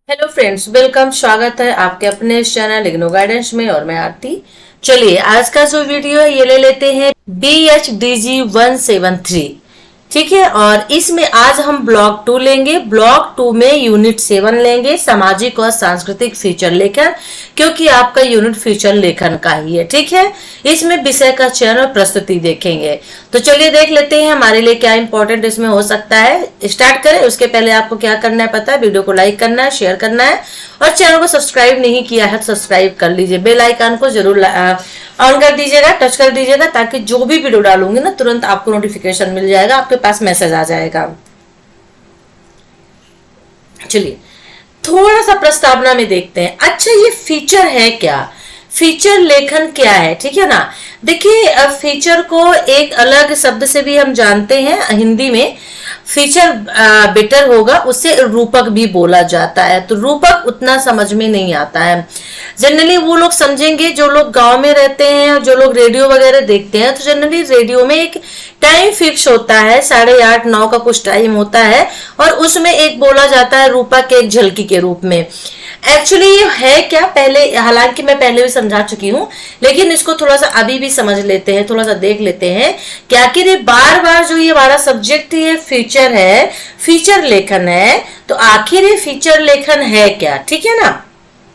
Hello friends, welcome. स्वागत है आपके अपने चैनल इग्नो गाइडेंस में और मैं आरती। चलिए, आज का जो वीडियो है ये ले लेते हैं BHDG 173। ठीक है, और इसमें आज हम ब्लॉक 2 लेंगे। ब्लॉक 2 में यूनिट 7 लेंगे, सामाजिक और सांस्कृतिक फीचर लेखन, क्योंकि आपका यूनिट फीचर लेखन का ही है। ठीक है, इसमें विषय का चयन और प्रस्तुति देखेंगे। तो चलिए देख लेते हैं हमारे लिए क्या इंपॉर्टेंट इसमें हो सकता है। स्टार्ट करें उसके पहले आपको क्या करना है पता है, वीडियो को लाइक करना है, शेयर करना है, और चैनल को सब्सक्राइब नहीं किया है तो सब्सक्राइब कर लीजिए। बेल आइकन को जरूर ऑन कर दीजिएगा, टच कर दीजिएगा, ताकि जो भी वीडियो डालूंगी ना तुरंत आपको नोटिफिकेशन मिल जाएगा, आपके पास मैसेज आ जाएगा। चलिए थोड़ा सा प्रस्तावना में देखते हैं। अच्छा, ये फीचर है क्या, फीचर लेखन क्या है? ठीक है ना। देखिए, फीचर को एक अलग शब्द से भी हम जानते हैं, हिंदी में फीचर बेटर होगा, उससे रूपक भी बोला जाता है। तो रूपक उतना समझ में नहीं आता है। जनरली वो लोग समझेंगे जो लोग गांव में रहते हैं और जो लोग रेडियो वगैरह देखते हैं, तो जनरली रेडियो में एक टाइम फिक्स होता है, 8:30 9 का कुछ टाइम होता है, और उसमें एक बोला जाता है रूपक एक झलकी के रूप में। एक्चुअली ये है क्या, पहले हालांकि मैं पहले भी समझा चुकी हूँ, लेकिन इसको थोड़ा सा अभी भी समझ लेते हैं, थोड़ा सा देख लेते हैं क्या कि ये बार बार जो ये हमारा सब्जेक्ट ये फीचर है, फीचर लेखन है, तो आखिर ये फीचर लेखन है क्या। ठीक है ना।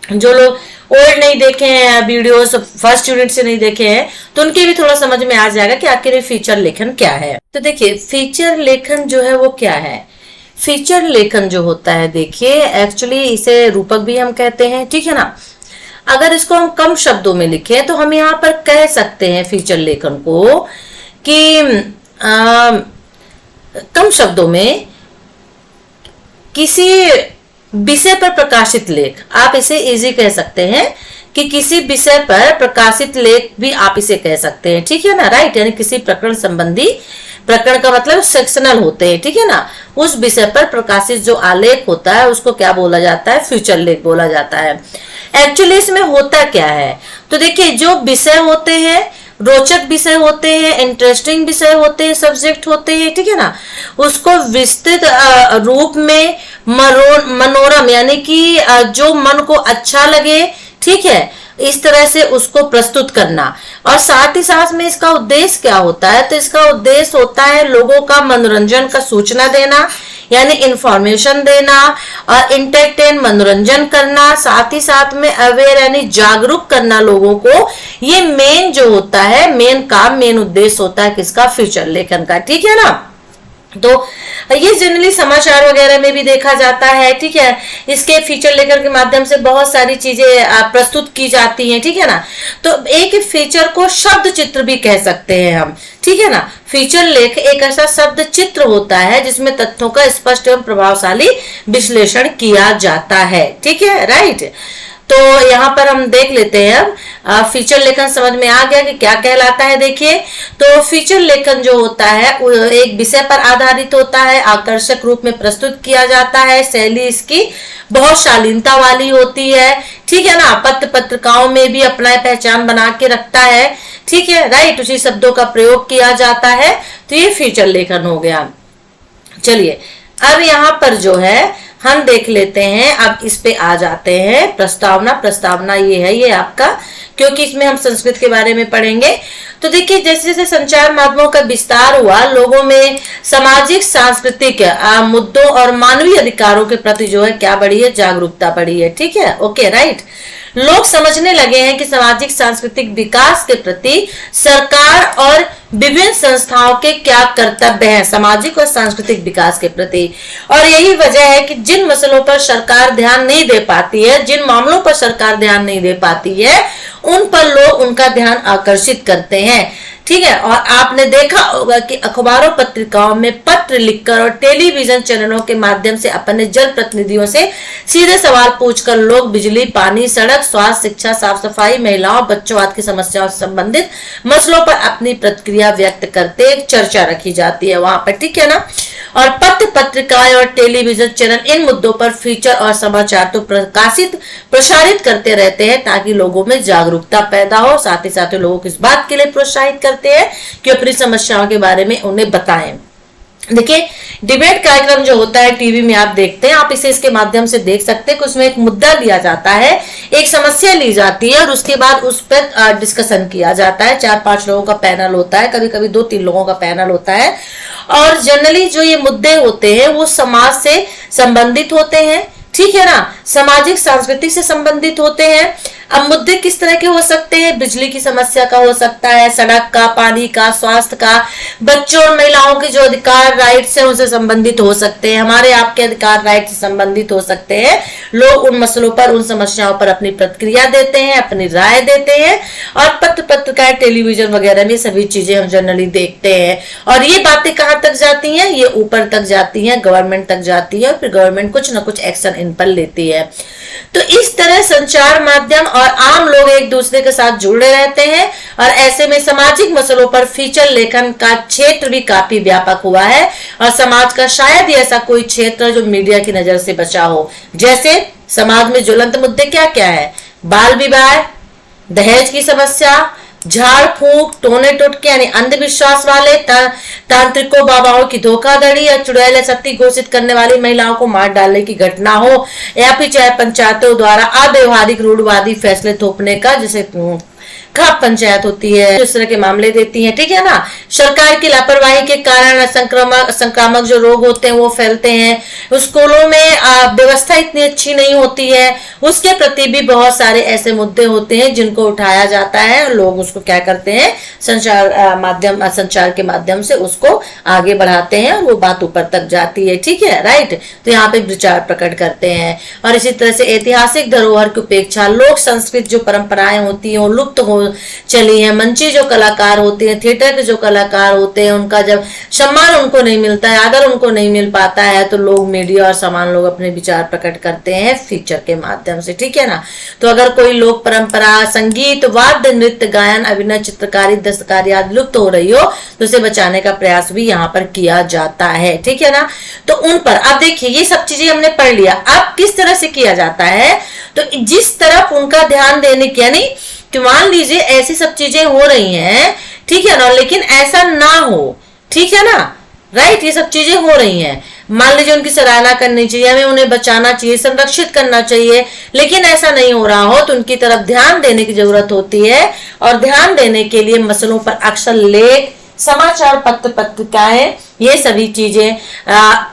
जो लोग ओल्ड नहीं देखे हैं वीडियो, फर्स्ट यूनिट से नहीं देखे हैं, तो उनके भी थोड़ा समझ में आ जाएगा कि आखिर ये फीचर लेखन क्या है। तो देखिए, फीचर लेखन जो है वो क्या है। फीचर लेखन जो होता है, देखिए एक्चुअली इसे रूपक भी हम कहते हैं। ठीक है ना। अगर इसको हम कम शब्दों में लिखें तो हम यहाँ पर कह सकते हैं फीचर लेखन को कि कम शब्दों में किसी विषय पर प्रकाशित लेख, आप इसे इजी कह सकते हैं कि किसी विषय पर प्रकाशित लेख भी आप इसे कह सकते हैं। ठीक है ना, राइट। यानी किसी प्रकरण संबंधी, प्रकरण का मतलब सेक्शनल होते हैं। ठीक है ना। उस विषय पर प्रकाशित जो आलेख होता है उसको क्या बोला जाता है, फ्यूचर लेख बोला जाता है। एक्चुअली इसमें होता क्या है, तो देखिए जो विषय होते हैं, रोचक विषय होते हैं, इंटरेस्टिंग विषय होते हैं, सब्जेक्ट होते हैं, ठीक है ना, उसको विस्तृत रूप में मनोरम यानी कि जो मन को अच्छा लगे, ठीक है, इस तरह से उसको प्रस्तुत करना। और साथ ही साथ में इसका उद्देश्य क्या होता है, तो इसका उद्देश्य होता है लोगों का मनोरंजन का सूचना देना, यानी इंफॉर्मेशन देना, और इंटरटेन मनोरंजन करना, साथ ही साथ में अवेयर यानी जागरूक करना लोगों को। ये मेन जो होता है, मेन काम, मेन उद्देश्य होता है किसका, फीचर लेखन का। ठीक है ना। तो ये जनरली समाचार वगैरह में भी देखा जाता है। ठीक है, इसके फीचर लेखन के माध्यम से बहुत सारी चीजें प्रस्तुत की जाती हैं। ठीक है ना। तो एक फीचर को शब्द चित्र भी कह सकते हैं हम। ठीक है ना। फीचर लेख एक ऐसा शब्द चित्र होता है जिसमें तथ्यों का स्पष्ट एवं प्रभावशाली विश्लेषण किया जाता है। ठीक है, राइट। तो यहाँ पर हम देख लेते हैं अब फीचर लेखन समझ में आ गया कि क्या कहलाता है। देखिए, तो फीचर लेखन जो होता है एक विषय पर आधारित होता है, आकर्षक रूप में प्रस्तुत किया जाता है, शैली इसकी बहुत शालीनता वाली होती है। ठीक है ना। पत्र पत्रिकाओं में भी अपना पहचान बना के रखता है। ठीक है, राइट। उसी शब्दों का प्रयोग किया जाता है। तो ये फीचर लेखन हो गया। चलिए अब यहाँ पर जो है हम देख लेते हैं, अब इस पे आ जाते हैं प्रस्तावना। प्रस्तावना ये है, ये आपका, क्योंकि इसमें हम संस्कृत के बारे में पढ़ेंगे। तो देखिए, जैसे जैसे संचार माध्यमों का विस्तार हुआ, लोगों में सामाजिक सांस्कृतिक मुद्दों और मानवीय अधिकारों के प्रति जो है क्या बढ़ी है, जागरूकता बढ़ी है। ठीक है, ओके, राइट। लोग समझने लगे हैं कि सामाजिक सांस्कृतिक विकास के प्रति सरकार और विभिन्न संस्थाओं के क्या कर्तव्य हैं, सामाजिक और सांस्कृतिक विकास के प्रति। और यही वजह है कि जिन मसलों पर सरकार ध्यान नहीं दे पाती है, जिन मामलों पर सरकार ध्यान नहीं दे पाती है, उन पर लोग उनका ध्यान आकर्षित करते हैं। ठीक है। और आपने देखा होगा कि अखबारों पत्रिकाओं में पत्र लिखकर और टेलीविजन चैनलों के माध्यम से अपने जन प्रतिनिधियों से सीधे सवाल पूछकर लोग बिजली, पानी, सड़क, स्वास्थ्य, शिक्षा, साफ सफाई, महिलाओं, बच्चों आदि की समस्याओं से संबंधित मसलों पर अपनी प्रतिक्रिया व्यक्त करते, एक चर्चा रखी जाती है वहां पर। ठीक है ना। और पत्र पत्रिकाएं और टेलीविजन चैनल इन मुद्दों पर फीचर और समाचार तो प्रसारित करते रहते हैं ताकि लोगों में जागरूकता पैदा हो। साथ ही साथ लोगों को इस बात के लिए प्रोत्साहित करते हैं कि अपनी समस्याओं के बारे में उन्हें बताएं। देखिए, डिबेट कार्यक्रम जो होता है टीवी में आप देखते हैं, आप इसे इसके माध्यम से देख सकते हैं कि उसमें एक मुद्दा लिया जाता है, एक समस्या ली जाती है और उसके बाद उस पर डिस्कशन किया जाता है। 4-5 लोगों का पैनल होता है, कभी कभी 2-3 लोगों का पैनल होता है और जनरली जो ये मुद्दे होते हैं वो समाज से संबंधित होते हैं, ठीक है ना, सामाजिक सांस्कृतिक से संबंधित होते हैं। अब मुद्दे किस तरह के हो सकते हैं? बिजली की समस्या का हो सकता है, सड़क का, पानी का, स्वास्थ्य का, बच्चों और महिलाओं के जो अधिकार राइट्स हैं उनसे संबंधित हो सकते हैं, हमारे आपके अधिकार राइट से संबंधित हो सकते हैं। लोग उन मसलों पर, उन समस्याओं पर अपनी प्रतिक्रिया देते हैं, अपनी राय देते हैं और पत्रकार, टेलीविजन वगैरह में सभी चीजें हम जनरली देखते हैं। और ये बातें कहाँ तक जाती हैं? ये ऊपर तक जाती हैं, गवर्नमेंट तक जाती है और फिर गवर्नमेंट कुछ ना कुछ एक्शन इन पर लेती है। तो इस तरह संचार माध्यम और आम लोग एक दूसरे के साथ जुड़े रहते हैं और ऐसे में सामाजिक मसलों पर फीचर लेखन का क्षेत्र भी काफी व्यापक हुआ है और समाज का शायद ही ऐसा कोई क्षेत्र जो मीडिया की नजर से बचा हो। जैसे समाज में ज्वलंत मुद्दे क्या क्या है? बाल विवाह, दहेज की समस्या, झाड़ फूक, टोने टोटके यानी अंधविश्वास वाले, तांत्रिकों बाबाओं की धोखाधड़ी या चुड़ैल सत्ती घोषित करने वाली महिलाओं को मार डालने की घटना हो, या फिर चाहे पंचायतों द्वारा अव्यवहारिक रूढ़वादी फैसले थोपने का, जैसे खाप पंचायत होती है, इस तरह के मामले देती है, ठीक है ना। सरकार की लापरवाही के कारण संक्रामक जो रोग होते हैं वो फैलते हैं। स्कूलों में व्यवस्था इतनी अच्छी नहीं होती है, उसके प्रति भी बहुत सारे ऐसे मुद्दे होते हैं जिनको उठाया जाता है और लोग उसको क्या करते हैं, संचार के माध्यम से उसको आगे बढ़ाते हैं और वो बात ऊपर तक जाती है, ठीक है, राइट। तो यहाँ पे विचार प्रकट करते हैं। और इसी तरह से ऐतिहासिक धरोहर की उपेक्षा, लोक संस्कृत जो परंपराएं होती हैं वो लुप्त हो चली हैं। मंची जो कलाकार होते हैं, थिएटर के जो कलाकार होते हैं, उनका जब सम्मान उनको नहीं मिलता है, आदर उनको नहीं मिल पाता है, तो लोग, मीडिया और सामान्य लोग अपने विचार प्रकट करते हैं फीचर के माध्यम से, ठीक है ना। तो अगर कोई लोक परंपरा, संगीत, वाद्य, नृत्य, गायन, अभिनय, चित्रकारी, दस्तकारी आदि लुप्त हो रही हो तो उसे बचाने का प्रयास भी यहाँ पर किया जाता है, ठीक है ना। तो उन पर अब देखिए, ये सब चीजें हमने पढ़ लिया। अब किस तरह से किया जाता है? तो जिस तरफ उनका ध्यान देने की, यानी कि मान लीजिए ऐसी सब चीजें हो रही हैं, ठीक है ना, लेकिन ऐसा ना हो, ठीक है ना, राइट, ये सब चीजें हो रही हैं, मान लीजिए उनकी सराहना करनी चाहिए, हमें उन्हें बचाना चाहिए, संरक्षित करना चाहिए, लेकिन ऐसा नहीं हो रहा हो तो उनकी तरफ ध्यान देने की जरूरत होती है। और ध्यान देने के लिए मसलों पर अक्सर लेख, समाचार पत्र, पत्रिकाएं, ये सभी चीजें,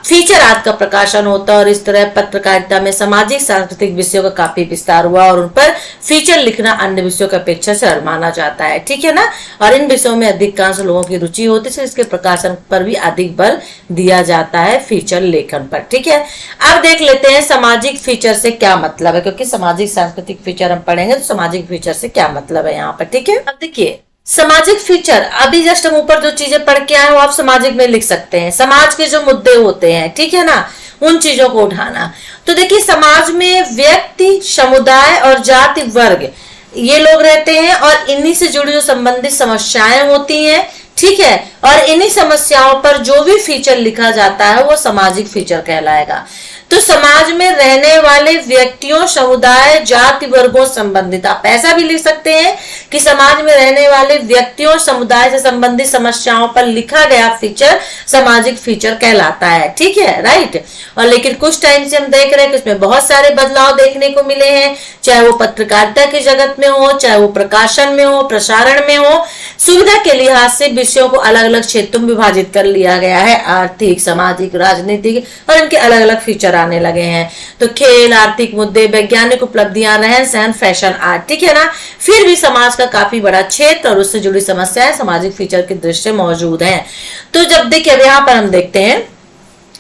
फीचर आदि का प्रकाशन होता है। और इस तरह पत्रकारिता में सामाजिक सांस्कृतिक विषयों का काफी विस्तार हुआ और उन पर फीचर लिखना अन्य विषयों की अपेक्षा सरल माना जाता है, ठीक है ना। और इन विषयों में अधिकांश लोगों की रुचि होती है, इसके प्रकाशन पर भी अधिक बल दिया जाता है, फीचर लेखन पर, ठीक है। अब देख लेते हैं सामाजिक फीचर से क्या मतलब है, क्योंकि सामाजिक सांस्कृतिक फीचर हम पढ़ेंगे तो सामाजिक फीचर से क्या मतलब है यहाँ पर, ठीक है। अब देखिए सामाजिक फीचर, अभी जस्ट हम ऊपर जो चीजें पढ़ के आए हो आप सामाजिक में लिख सकते हैं। समाज के जो मुद्दे होते हैं, ठीक है ना, उन चीजों को उठाना। तो देखिए समाज में व्यक्ति, समुदाय और जाति, वर्ग, ये लोग रहते हैं और इन्हीं से जुड़ी जो संबंधित समस्याएं होती हैं, ठीक है, और इन्हीं समस्याओं पर जो भी फीचर लिखा जाता है वो सामाजिक फीचर कहलाएगा। तो समाज में रहने वाले व्यक्तियों, समुदाय, जाति, वर्गों संबंधित, आप ऐसा भी लिख सकते हैं कि समाज में रहने वाले व्यक्तियों, समुदाय से संबंधित समस्याओं पर लिखा गया फीचर सामाजिक फीचर कहलाता है, ठीक है, राइट। और लेकिन कुछ टाइम से हम देख रहे हैं कि इसमें बहुत सारे बदलाव देखने को मिले हैं, चाहे वो पत्रकारिता की जगत में हो, चाहे वो प्रकाशन में हो, प्रसारण में हो। सुविधा के लिहाज से विषयों को अलग अलग क्षेत्रों में विभाजित कर लिया गया है, आर्थिक, सामाजिक, राजनीतिक, और इनके अलग अलग फीचर आने लगे हैं। तो खेल, आर्थिक मुद्दे, वैज्ञानिक उपलब्धियां, रहन सहन, फैशन, आर्ट, ठीक है ना। फिर भी समाज का काफी बड़ा क्षेत्र और उससे जुड़ी समस्याएं सामाजिक फीचर के दृष्टि मौजूद हैं। तो जब देखिए अब यहाँ पर हम देखते हैं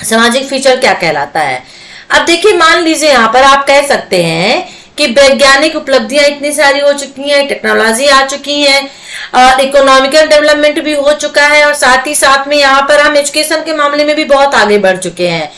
सामाजिक फीचर क्या कहलाता है। अब देखिए मान लीजिए यहाँ पर आप कह सकते हैं कि वैज्ञानिक उपलब्धियां इतनी सारी हो चुकी हैं, टेक्नोलॉजी आ चुकी है और इकोनॉमिकल डेवलपमेंट भी हो चुका है, और साथ ही साथ में यहाँ पर हम एजुकेशन के मामले में भी बहुत आगे बढ़ चुके हैं।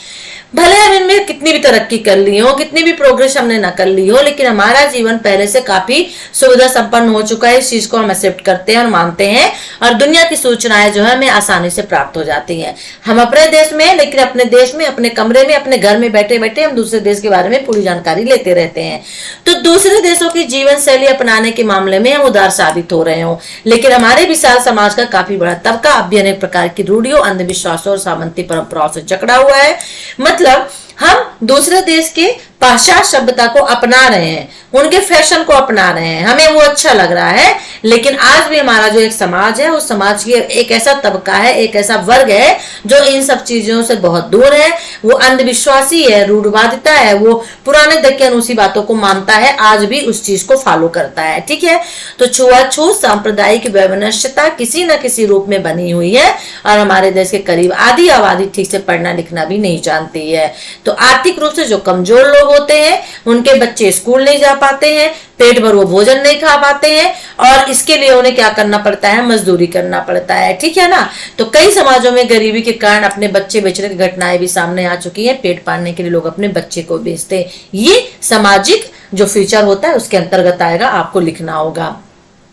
भले हम इनमें कितनी भी तरक्की कर ली हो, कितनी भी प्रोग्रेस हमने ना कर ली हो, लेकिन हमारा जीवन पहले से काफी सुविधा संपन्न हो चुका है। इस चीज को हम एक्सेप्ट करते हैं और मानते हैं, और दुनिया की सूचनाएं जो है हमें आसानी से प्राप्त हो जाती हैं। हम अपने देश में, लेकिन अपने देश में, अपने कमरे में, अपने घर में बैठे बैठे हम दूसरे देश के बारे में पूरी जानकारी लेते रहते हैं। तो दूसरे देशों की जीवन शैली अपनाने के मामले में हम उदार साबित हो रहे हो, लेकिन हमारे विशाल समाज का काफी बड़ा तबका अब भी अनेक प्रकार की रूढ़ियों, अंधविश्वासों और सामंती परंपराओं से जकड़ा हुआ है। मतलब हम दूसरे देश के पाश्चात्य सभ्यता को अपना रहे हैं, उनके फैशन को अपना रहे हैं, हमें वो अच्छा लग रहा है, लेकिन आज भी हमारा जो एक समाज है, उस समाज की एक ऐसा तबका है, एक ऐसा वर्ग है जो इन सब चीजों से बहुत दूर है। वो अंधविश्वासी है, रूढ़वादिता है, वो पुराने दक्कनूसी बातों को मानता है, आज भी उस चीज को फॉलो करता है। ठीक है, तो छुआछूत, सांप्रदायिक वैमनस्यता किसी न किसी रूप में बनी हुई है, और हमारे देश के करीब आधी आबादी ठीक से पढ़ना लिखना भी नहीं जानती है। तो आर्थिक रूप से जो कमजोर लोग होते हैं, उनके बच्चे स्कूल नहीं जा पाते हैं, पेट भर वो भोजन नहीं खा पाते हैं, और इसके लिए उन्हें क्या करना पड़ता है, मजदूरी करना पड़ता है। ठीक है ना। तो कई समाजों में गरीबी के कारण अपने बच्चे बेचने की घटनाएं भी सामने आ चुकी हैं। पेट पालने के लिए लोग अपने बच्चे को बेचते हैं। ये सामाजिक जो फीचर होता है उसके अंतर्गत आएगा, आपको लिखना होगा।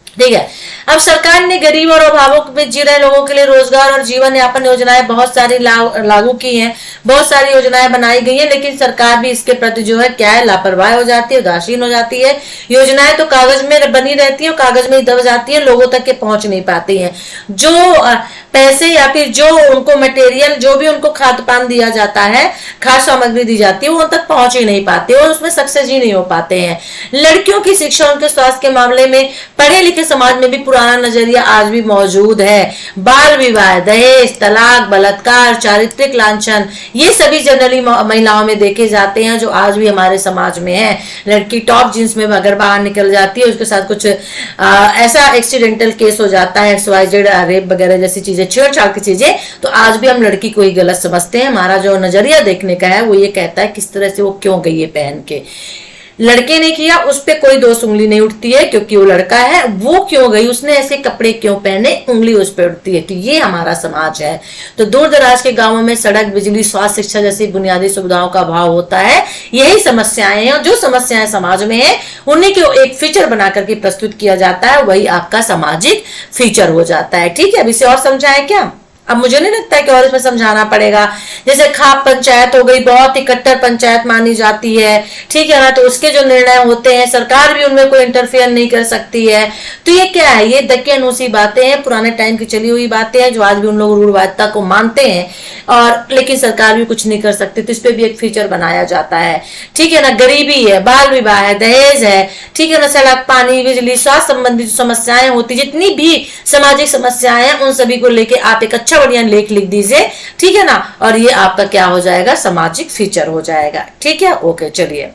ठीक है। अब सरकार ने गरीब और अभावों में जी रहे लोगों के लिए रोजगार और जीवन यापन योजनाएं बहुत सारी लागू की हैं, बहुत सारी योजनाएं बनाई गई हैं, लेकिन सरकार भी इसके प्रति जो है क्या है, लापरवाह हो जाती है, उदासीन हो जाती है। योजनाएं तो कागज में बनी रहती है, कागज में ही दब जाती है, लोगों तक के पहुंच नहीं पाती हैं। जो पैसे या फिर जो उनको मटेरियल, जो भी उनको खाद्य पान दिया जाता है, खाद्य सामग्री दी जाती है, वो उन तक पहुंच ही नहीं पाती और उसमें सक्सेस ही नहीं हो पाते हैं। लड़कियों की शिक्षा, उनके स्वास्थ्य के मामले में पढ़े लिखे समाज में भी पुराना नजरिया आज भी मौजूद है। बाल विवाह, दहेज, तलाक, बलात्कार, चारित्रिक लांछन, ये सभी जनरली महिलाओं में देखे जाते हैं, जो आज भी हमारे समाज में है। लड़की टॉप जींस में अगर बाहर निकल जाती है, उसके साथ कुछ ऐसा एक्सीडेंटल केस हो जाता है, XYZ रेप वगैरह जैसी चीजें, छेड़छाड़ की चीजें, तो आज भी हम लड़की को ही गलत समझते हैं। हमारा जो नजरिया देखने का है वो ये कहता है किस तरह से वो क्यों गई है पहन के। लड़के ने किया, उस पर कोई दोष उंगली नहीं उठती है, क्योंकि वो लड़का है, वो क्यों गई, उसने ऐसे कपड़े क्यों पहने, उंगली उस पर उठती है। तो ये हमारा समाज है। तो दूर दराज के गांवों में सड़क, बिजली, स्वास्थ्य, शिक्षा जैसी बुनियादी सुविधाओं का अभाव होता है। यही समस्याएं हैं, और जो समस्याएं समाज में है उन्हीं को एक फीचर बना करके प्रस्तुत किया जाता है, वही आपका सामाजिक फीचर हो जाता है। ठीक है, अब इसे और समझाएं क्या? अब मुझे नहीं लगता है कि और इसमें समझाना पड़ेगा। जैसे खाप पंचायत हो गई, बहुत ही कट्टर पंचायत मानी जाती है। ठीक है ना। तो उसके जो निर्णय होते हैं, सरकार भी उनमें कोई इंटरफेयर नहीं कर सकती है। तो ये क्या है, ये दक्कनूसी बातें हैं, पुराने टाइम की चली हुई बातें हैं, जो आज भी उन लोग रूढ़वादिता को मानते हैं, और लेकिन सरकार भी कुछ नहीं कर सकती। तो इस पे भी एक फीचर बनाया जाता है। ठीक है ना। गरीबी है, बाल विवाह है, दहेज है, ठीक है ना, सड़क, पानी, बिजली, स्वास्थ्य संबंधी जो समस्याएं होती, जितनी भी सामाजिक समस्याएं हैं, उन सभी को लेके आप एक अच्छा बढ़िया लेख लिख दीजिए। ठीक है ना। और ये आपका क्या हो जाएगा, सामाजिक फीचर हो जाएगा। ठीक है, ओके। चलिए,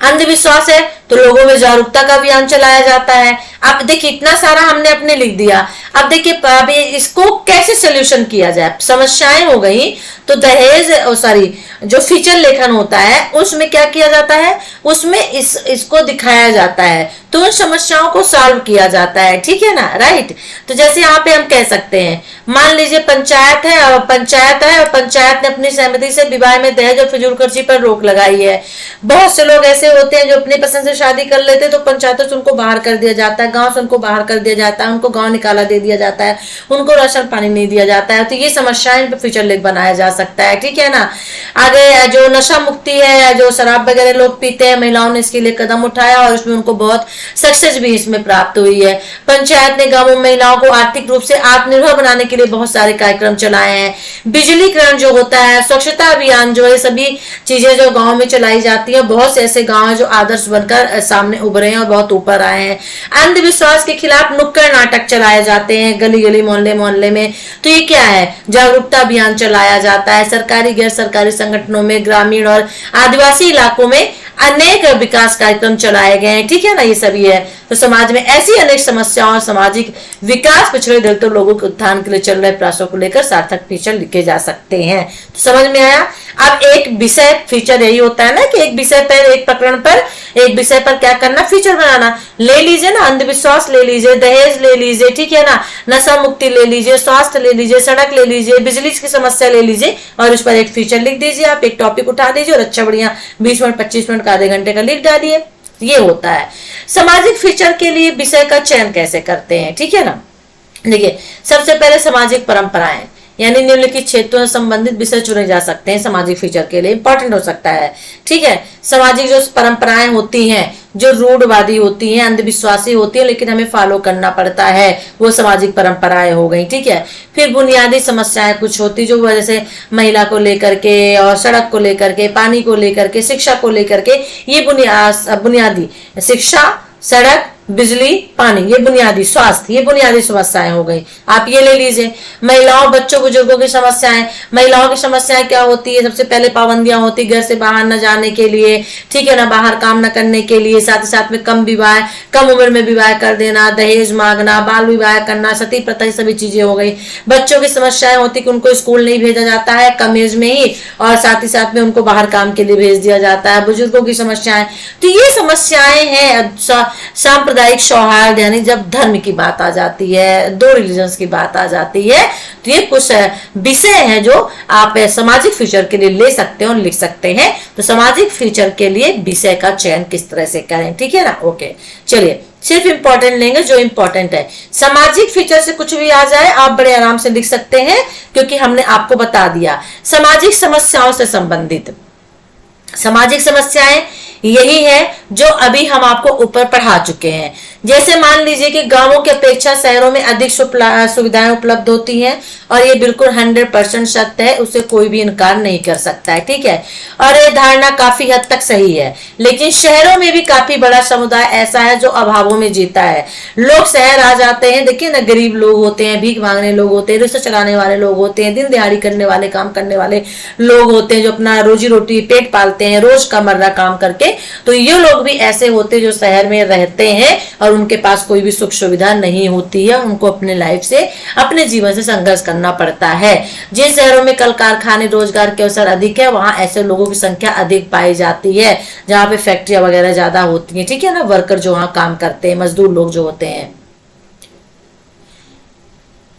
अंधविश्वास है तो लोगों में जागरूकता का अभियान चलाया जाता है। अब देखिए, इतना सारा हमने अपने लिख दिया। अब देखिए, अब इसको कैसे सोल्यूशन किया जाए। समस्याएं हो गई, तो दहेज, सॉरी, जो फीचर लेखन होता है उसमें क्या किया जाता है, उसमें इसको दिखाया जाता है, तो उन समस्याओं को सॉल्व किया जाता है। ठीक है ना, राइट। तो जैसे यहाँ पे हम कह सकते हैं, मान लीजिए पंचायत है, और पंचायत ने अपनी सहमति से विवाह में दहेज और फिजूल खर्ची पर रोक लगाई है। बहुत से लोग ऐसे होते हैं जो अपनी पसंद से शादी कर लेते हैं, तो पंचायतों से उनको बाहर कर दिया जाता है, गांव से उनको बाहर कर दिया जाता है, उनको गांव निकाला दे दिया जाता है, उनको राशन पानी नहीं दिया जाता है। तो ये समस्याएं पे फीचर लेख बनाया जा सकता है। ठीक है ना। आगे जो नशा मुक्ति है, जो शराब वगैरह लोग पीते हैं, महिलाओं ने इसके लिए कदम उठाया और उसमें उनको बहुत सक्सेस भी इसमें प्राप्त हुई है। पंचायत ने गांवों में महिलाओं को आर्थिक रूप से आत्मनिर्भर बनाने के लिए बहुत सारे कार्यक्रम चलाए हैं। बिजलीकरण जो होता है, स्वच्छता अभियान जो है, सभी चीजें जो गांव में चलाई जाती है, बहुत से ऐसे गांव हैं जो आदर्श बनकर सामने उभरे हैं और बहुत ऊपर आए हैं। अंधविश्वास के खिलाफ नुक्कड़ नाटक चलाए जाते हैं गली गली, मोहल्ले मोहल्ले में। तो ये क्या है, जागरूकता अभियान चलाया जाता है। सरकारी गैर सरकारी संगठनों में, ग्रामीण और आदिवासी इलाकों में अनेक विकास कार्यक्रम चलाए गए हैं। ठीक है ना, ये सभी है। तो समाज में ऐसी अनेक समस्याओं और सामाजिक विकास, पिछड़े दलितों लोगों के उत्थान के लिए चल रहे प्रयासों को लेकर सार्थक फीचर लिखे जा सकते हैं। तो समझ में आया। अब एक विषय फीचर यही होता है ना कि एक विषय पर, एक प्रकरण पर, एक विषय पर क्या करना, फीचर बनाना। ले लीजिए ना, अंधविश्वास ले लीजिए, दहेज ले लीजिए, ठीक है ना, नशा मुक्ति ले लीजिए, स्वास्थ्य ले लीजिए, सड़क ले लीजिए, बिजली की समस्या ले लीजिए और उस पर एक फीचर लिख दीजिए। आप एक टॉपिक उठा दीजिए और अच्छा बढ़िया 20 मिनट 25 मिनट का आधे घंटे का लिख डालिए। ये होता है। सामाजिक फीचर के लिए विषय का चयन कैसे करते हैं, ठीक है ना। देखिए, सबसे पहले सामाजिक परंपराएं यानी निम्नलिखित क्षेत्रों से संबंधित विषय चुने जा सकते हैं। सामाजिक फीचर के लिए इंपॉर्टेंट हो सकता है, ठीक है। सामाजिक जो परंपराएं होती हैं, जो रूढ़वादी होती हैं, अंधविश्वासी होती है, लेकिन हमें फॉलो करना पड़ता है, वो सामाजिक परंपराएं हो गई, ठीक है। फिर बुनियादी समस्याएं कुछ होती जो वजह से महिला को लेकर के और सड़क को लेकर के, पानी को लेकर के, शिक्षा को लेकर के, ये बुनियादी शिक्षा, सड़क, बिजली, पानी, ये बुनियादी, स्वास्थ्य, ये बुनियादी समस्याएं हो गई। आप ये ले लीजिए। महिलाओं, बच्चों, बुजुर्गों की समस्याएं। महिलाओं की समस्याएं क्या होती है, सबसे पहले पाबंदियां होती घर से बाहर न जाने के लिए, ठीक है ना, बाहर काम न करने के लिए, साथ ही साथ में कम उम्र में विवाह कर देना, दहेज मांगना, बाल विवाह करना, सती प्रथा, सभी चीजें हो गई। बच्चों की समस्याएं होती कि उनको स्कूल नहीं भेजा जाता है कम एज में ही, और साथ ही साथ में उनको बाहर काम के लिए भेज दिया जाता है। बुजुर्गों की समस्याएं, तो ये समस्याएं हैं। सांप्रदायिक सौहार्द यानी जब धर्म की बात आ जाती है, दो रिलीजन्स की बात आ जाती है, तो ये कुछ विषय हैं जो आप सामाजिक फीचर के लिए ले सकते हैं और लिख सकते हैं। तो सामाजिक फीचर के लिए विषय का चयन किस तरह से करें, ठीक है ना। ओके, चलिए सिर्फ इंपॉर्टेंट लेंगे जो इंपॉर्टेंट है। सामाजिक फीचर से कुछ भी आ जाए आप बड़े आराम से लिख सकते हैं, क्योंकि हमने आपको बता दिया। सामाजिक समस्याओं से संबंधित सामाजिक समस्याएं यही है जो अभी हम आपको ऊपर पढ़ा चुके हैं। जैसे मान लीजिए कि गांवों की अपेक्षा शहरों में अधिक सुविधाएं उपलब्ध होती हैं, और ये बिल्कुल 100% सत्य है, उसे कोई भी इनकार नहीं कर सकता है, ठीक है। और ये धारणा काफी हद तक सही है, लेकिन शहरों में भी काफी बड़ा समुदाय ऐसा है जो अभावों में जीता है। लोग शहर आ जाते हैं, देखिए ना, गरीब लोग होते हैं, भीख मांगने लोग होते हैं, रिक्शा चलाने वाले लोग होते हैं, दिन दिहाड़ी करने वाले, काम करने वाले लोग होते हैं, जो अपना रोजी रोटी पेट पालते हैं रोज का मर्रा काम करके। तो ये लोग भी ऐसे होते हैं जो शहर में रहते हैं और उनके पास कोई भी सुख सुविधा नहीं होती है, उनको अपने लाइफ से, अपने जीवन से संघर्ष करना पड़ता है। जिन शहरों में कल कारखाने, रोजगार के अवसर अधिक है, वहां ऐसे लोगों की संख्या अधिक पाई जाती है, जहां पे फैक्ट्रियां वगैरह ज्यादा होती है, ठीक है ना, वर्कर जो वहां काम करते हैं, मजदूर लोग जो होते हैं।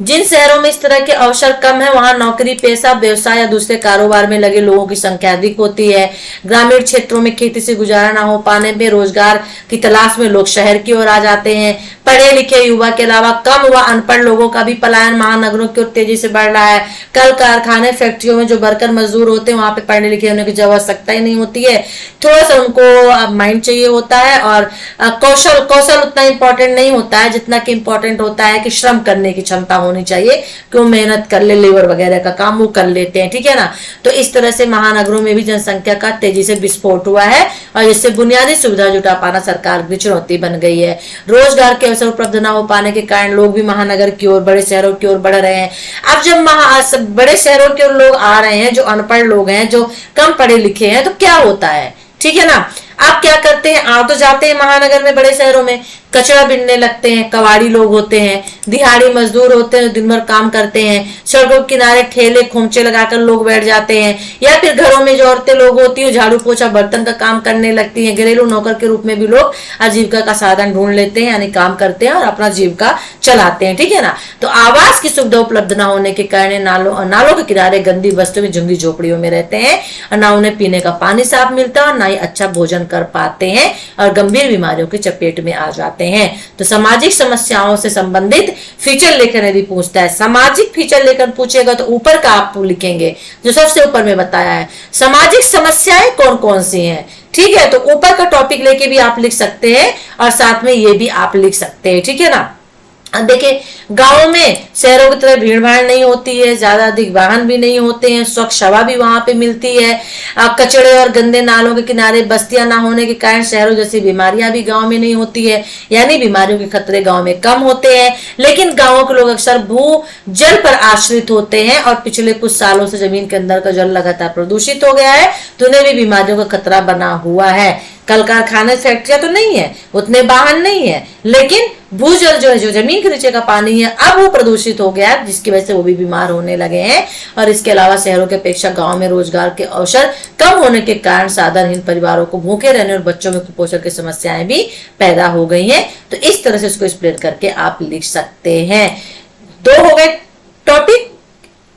जिन शहरों में इस तरह के अवसर कम है, वहां नौकरी पेशा, व्यवसाय या दूसरे कारोबार में लगे लोगों की संख्या अधिक होती है। ग्रामीण क्षेत्रों में खेती से गुजारा ना हो पाने में रोजगार की तलाश में लोग शहर की ओर आ जाते हैं। पढ़े लिखे युवा के अलावा कम व अनपढ़ लोगों का भी पलायन महानगरों की ओर तेजी से बढ़ रहा है। कल कारखाने, फैक्ट्रियों में जो वर्कर मजदूर होते हैं, वहां पे पढ़ने लिखे होने की आवश्यकता ही नहीं होती है। थोड़ा सा उनको माइंड चाहिए होता है, और कौशल उतना इंपॉर्टेंट नहीं होता है जितना कि इंपॉर्टेंट होता है कि श्रम करने की क्षमता होनी चाहिए, कि वो मेहनत कर ले, लेबर वगैरह का काम वो कर लेते हैं, ठीक है ना। तो इस तरह से महानगरों में भी जनसंख्या का तेजी से विस्फोट हुआ है, और जिससे बुनियादी सुविधा जुटा पाना सरकार की चुनौती बन गई है। रोजगार के अवसर उपलब्ध न हो पाने के कारण लोग भी महानगर की ओर, बड़े शहरों की ओर बढ़ रहे हैं। अब जब बड़े शहरों के लोग आ रहे हैं, जो अनपढ़ लोग हैं, जो कम पढ़े लिखे हैं, तो क्या होता है, ठीक है ना। आप क्या करते हैं, आ तो जाते हैं महानगर में, बड़े शहरों में, कचरा बिनने लगते हैं, कबाड़ी लोग होते हैं, दिहाड़ी मजदूर होते हैं, दिन भर काम करते हैं, सड़कों के किनारे ठेले खोमचे लगाकर लोग बैठ जाते हैं, या फिर घरों में जो औरतें लोग होती हैं झाड़ू पोछा बर्तन का काम करने लगती हैं। घरेलू नौकर के रूप में भी लोग आजीविका का साधन ढूंढ लेते हैं, यानी काम करते हैं और अपना जीविका चलाते हैं, ठीक है ना। तो आवास की सुविधा उपलब्ध न होने के कारण नालों के किनारे गंदी बस्तियों में, झुग्गी झोपड़ियों में रहते हैं, और ना उन्हें पीने का पानी साफ मिलता है और ना ही अच्छा भोजन कर पाते हैं, और गंभीर बीमारियों की चपेट में आ जाते हैं। तो सामाजिक समस्याओं से संबंधित फीचर लेकर यदि पूछता है, सामाजिक फीचर लेकर पूछेगा, तो ऊपर का आप लिखेंगे जो सबसे ऊपर में बताया है, सामाजिक समस्याएं कौन कौन सी हैं, ठीक है। तो ऊपर का टॉपिक लेके भी आप लिख सकते हैं, और साथ में ये भी आप लिख सकते हैं, ठीक है ना। देखिए, गांवों में शहरों की तरह भीड़ भाड़ नहीं होती है, ज्यादा अधिक वाहन भी नहीं होते हैं, स्वच्छ हवा भी वहां पे मिलती है। कचड़े और गंदे नालों के किनारे बस्तियां ना होने के कारण शहरों जैसी बीमारियां भी गांव में नहीं होती है, यानी बीमारियों के खतरे गांव में कम होते हैं। लेकिन गांवों के लोग अक्सर भू जल पर आश्रित होते हैं, और पिछले कुछ सालों से जमीन के अंदर का जल लगातार प्रदूषित हो गया है, तो उन्हें भी बीमारियों का खतरा बना हुआ है। कल कारखाने फैक्ट्रियां तो नहीं है, उतने वाहन नहीं है, लेकिन भूजल जो है, जो जमीन के नीचे का पानी है, अब वो प्रदूषित हो गया है, जिसकी वजह से वो भी बीमार होने लगे हैं। और इसके अलावा शहरों के अपेक्षा गांव में रोजगार के अवसर कम होने के कारण साधारणहीन परिवारों को भूखे रहने और बच्चों में कुपोषण की समस्याएं भी पैदा हो गई हैं। तो इस तरह से इसको एक्सप्लेन करके आप लिख सकते हैं। 2 हो गए टॉपिक,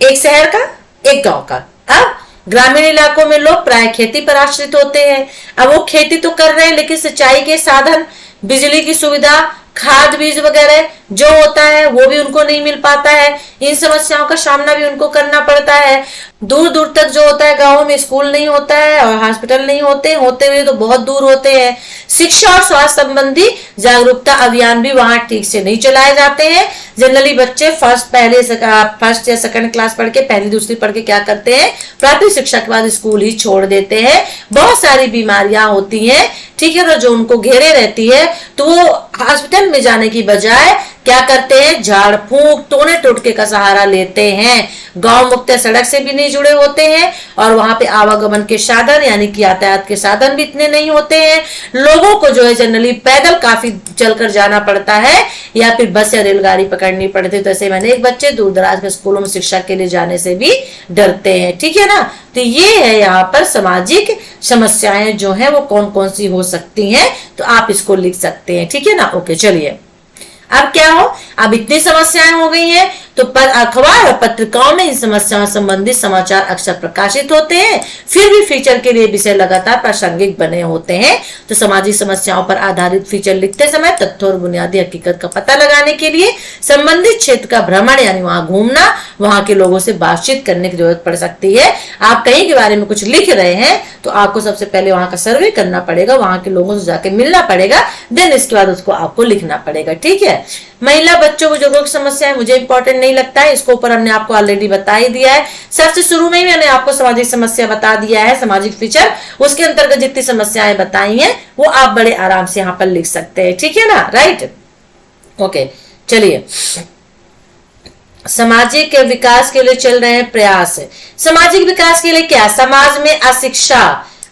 एक शहर का, एक गांव का। अब ग्रामीण इलाकों में लोग प्राय खेती पर आश्रित होते हैं। अब वो खेती तो कर रहे हैं, लेकिन सिंचाई के साधन, बिजली की सुविधा, खाद बीज वगैरह जो होता है वो भी उनको नहीं मिल पाता है। इन समस्याओं का सामना भी उनको करना पड़ता है। दूर दूर तक जो होता है, गाँव में स्कूल नहीं होता है और हॉस्पिटल नहीं होते हुए तो बहुत दूर होते हैं। शिक्षा और स्वास्थ्य संबंधी जागरूकता अभियान भी वहां ठीक से नहीं चलाए जाते हैं। जनरली बच्चे फर्स्ट या सेकंड क्लास पढ़ के, पहली दूसरी पढ़ के क्या करते हैं, प्राथमिक शिक्षा के बाद स्कूल ही छोड़ देते हैं। बहुत सारी बीमारियां होती हैं, ठीक है ना, जो उनको घेरे रहती है, तो वो हॉस्पिटल में जाने की बजाय क्या करते हैं, झाड़ फूंक, टोने टोटके का सहारा लेते हैं। गांव मुख्य सड़क से भी नहीं जुड़े होते हैं और वहां पे आवागमन के साधन यानी कि यातायात के साधन भी इतने नहीं होते हैं। लोगों को जो है जनरली पैदल काफी चलकर जाना पड़ता है या फिर बस या रेलगाड़ी पकड़नी पड़ती है। तो ऐसे में अनेक बच्चे दूर दराज के स्कूलों में शिक्षा के लिए जाने से भी डरते हैं, ठीक है ना। तो ये है यहाँ पर सामाजिक समस्याएं जो है वो कौन कौन सी हो सकती हैं, तो आप इसको लिख सकते हैं, ठीक है ना। ओके, चलिए अब क्या हो, अब इतनी समस्याएं हो गई हैं तो अखबार और पत्रिकाओं में इन समस्याओं संबंधित समाचार अक्सर प्रकाशित होते हैं। फिर भी फीचर के लिए विषय लगातार प्रासंगिक बने होते हैं। तो सामाजिक समस्याओं पर आधारित फीचर लिखते समय तथ्यों और बुनियादी हकीकत का पता लगाने के लिए संबंधित क्षेत्र का भ्रमण यानी वहां घूमना, वहां के लोगों से बातचीत करने की जरूरत पड़ सकती है। आप कहीं के बारे में कुछ लिख रहे हैं तो आपको सबसे पहले वहां का सर्वे करना पड़ेगा, वहां के लोगों से जाके मिलना पड़ेगा, देन इसके बाद उसको आपको लिखना पड़ेगा, ठीक है। महिला, बच्चों, बुजुर्गों की समस्याएं मुझे इंपॉर्टेंट नहीं लगता है, इसको ऊपर हमने आपको ऑलरेडी बता ही दिया है। सबसे शुरू में ही मैंने आपको सामाजिक समस्या बता दिया है, सामाजिक फीचर, उसके अंतर्गत जितनी समस्याएं बताई हैं वो आप बड़े आराम से यहाँ पर लिख सकते हैं, ठीक है ना, राइट। ओके, चलिए सामाजिक विकास के लिए चल रहे हैं प्रयास। सामाजिक विकास के लिए क्या, समाज में अशिक्षा,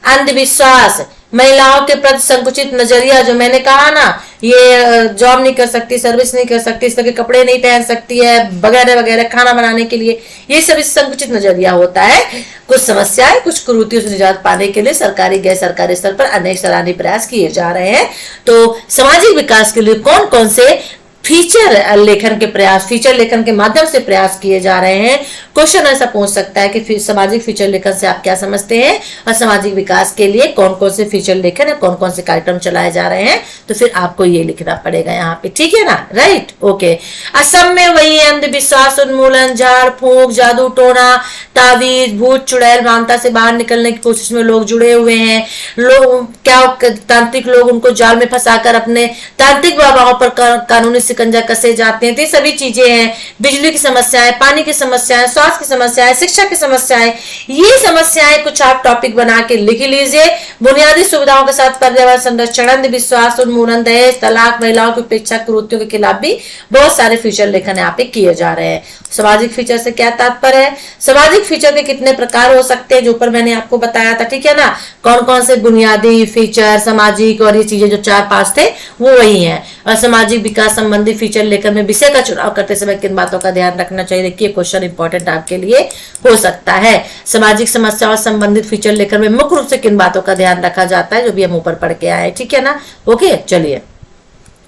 अंधविश्वास, महिलाओं के प्रति संकुचित नजरिया, जो मैंने कहा ना, ये जॉब नहीं कर सकती, सर्विस नहीं कर सकती, इस तरह के कपड़े नहीं पहन सकती है वगैरह वगैरह, खाना बनाने के लिए, ये सब इस संकुचित नजरिया होता है। कुछ समस्याएं, कुछ कुरीतियों से निजात पाने के लिए सरकारी गैर सरकारी स्तर पर अनेक सराहनीय प्रयास किए जा रहे हैं। तो सामाजिक विकास के लिए कौन कौन से फीचर लेखन के प्रयास, फीचर लेखन के माध्यम से प्रयास किए जा रहे हैं। क्वेश्चन ऐसा पूछ सकता है कि सामाजिक फीचर लेखन से आप क्या समझते हैं और सामाजिक विकास के लिए कौन कौन से फीचर लेखन है, कौन कौन से कार्यक्रम चलाए जा रहे हैं, तो फिर आपको ये लिखना पड़ेगा यहाँ पे, ठीक है ना, राइट। ओके, असम में वही अंधविश्वास उन्मूलन, झाड़ फूंक, जादू टोना, तावीज, भूत चुड़ैल, मानता से बाहर निकलने की कोशिश में लोग जुड़े हुए हैं। लोग क्या, तांत्रिक लोग उनको जाल में फंसाकर अपने तांत्रिक बाबाओं पर कानूनी शिकंजा कसे जाते हैं। तो ये सभी चीजें हैं। बिजली की समस्याएं, पानी की समस्याएं, स्वास्थ्य की समस्याएं, शिक्षा की समस्याएं, ये समस्याएं कुछ आप टॉपिक बना के लिख लीजिए। बुनियादी सुविधाओं के साथ पर्यावरण संरक्षण, अंधविश्वास उन्मूलन, दहेज, तलाक, महिलाओं की उपेक्षा, कुरीतियों के खिलाफ भी बहुत सारे फीचर लेखन यहाँ पे किए जा रहे हैं। सामाजिक फीचर से क्या तात्पर्य है, सामाजिक फीचर के कितने प्रकार हो सकते हैं, जो ऊपर मैंने आपको बताया था, ठीक है ना। कौन कौन से बुनियादी फीचर, सामाजिक और ये चीजें जो 4-5 थे वो वही है। और सामाजिक विकास संबंधी फीचर लेखन में विषय का चुनाव करते समय किन बातों का ध्यान रखना चाहिए, देखिए क्वेश्चन इंपॉर्टेंट आपके लिए हो सकता है। सामाजिक समस्याओं संबंधित फीचर लेखन में मुख्य रूप से किन बातों का ध्यान रखा जाता है, जो भी हम ऊपर पढ़ के आए, ठीक है ना। ओके, चलिए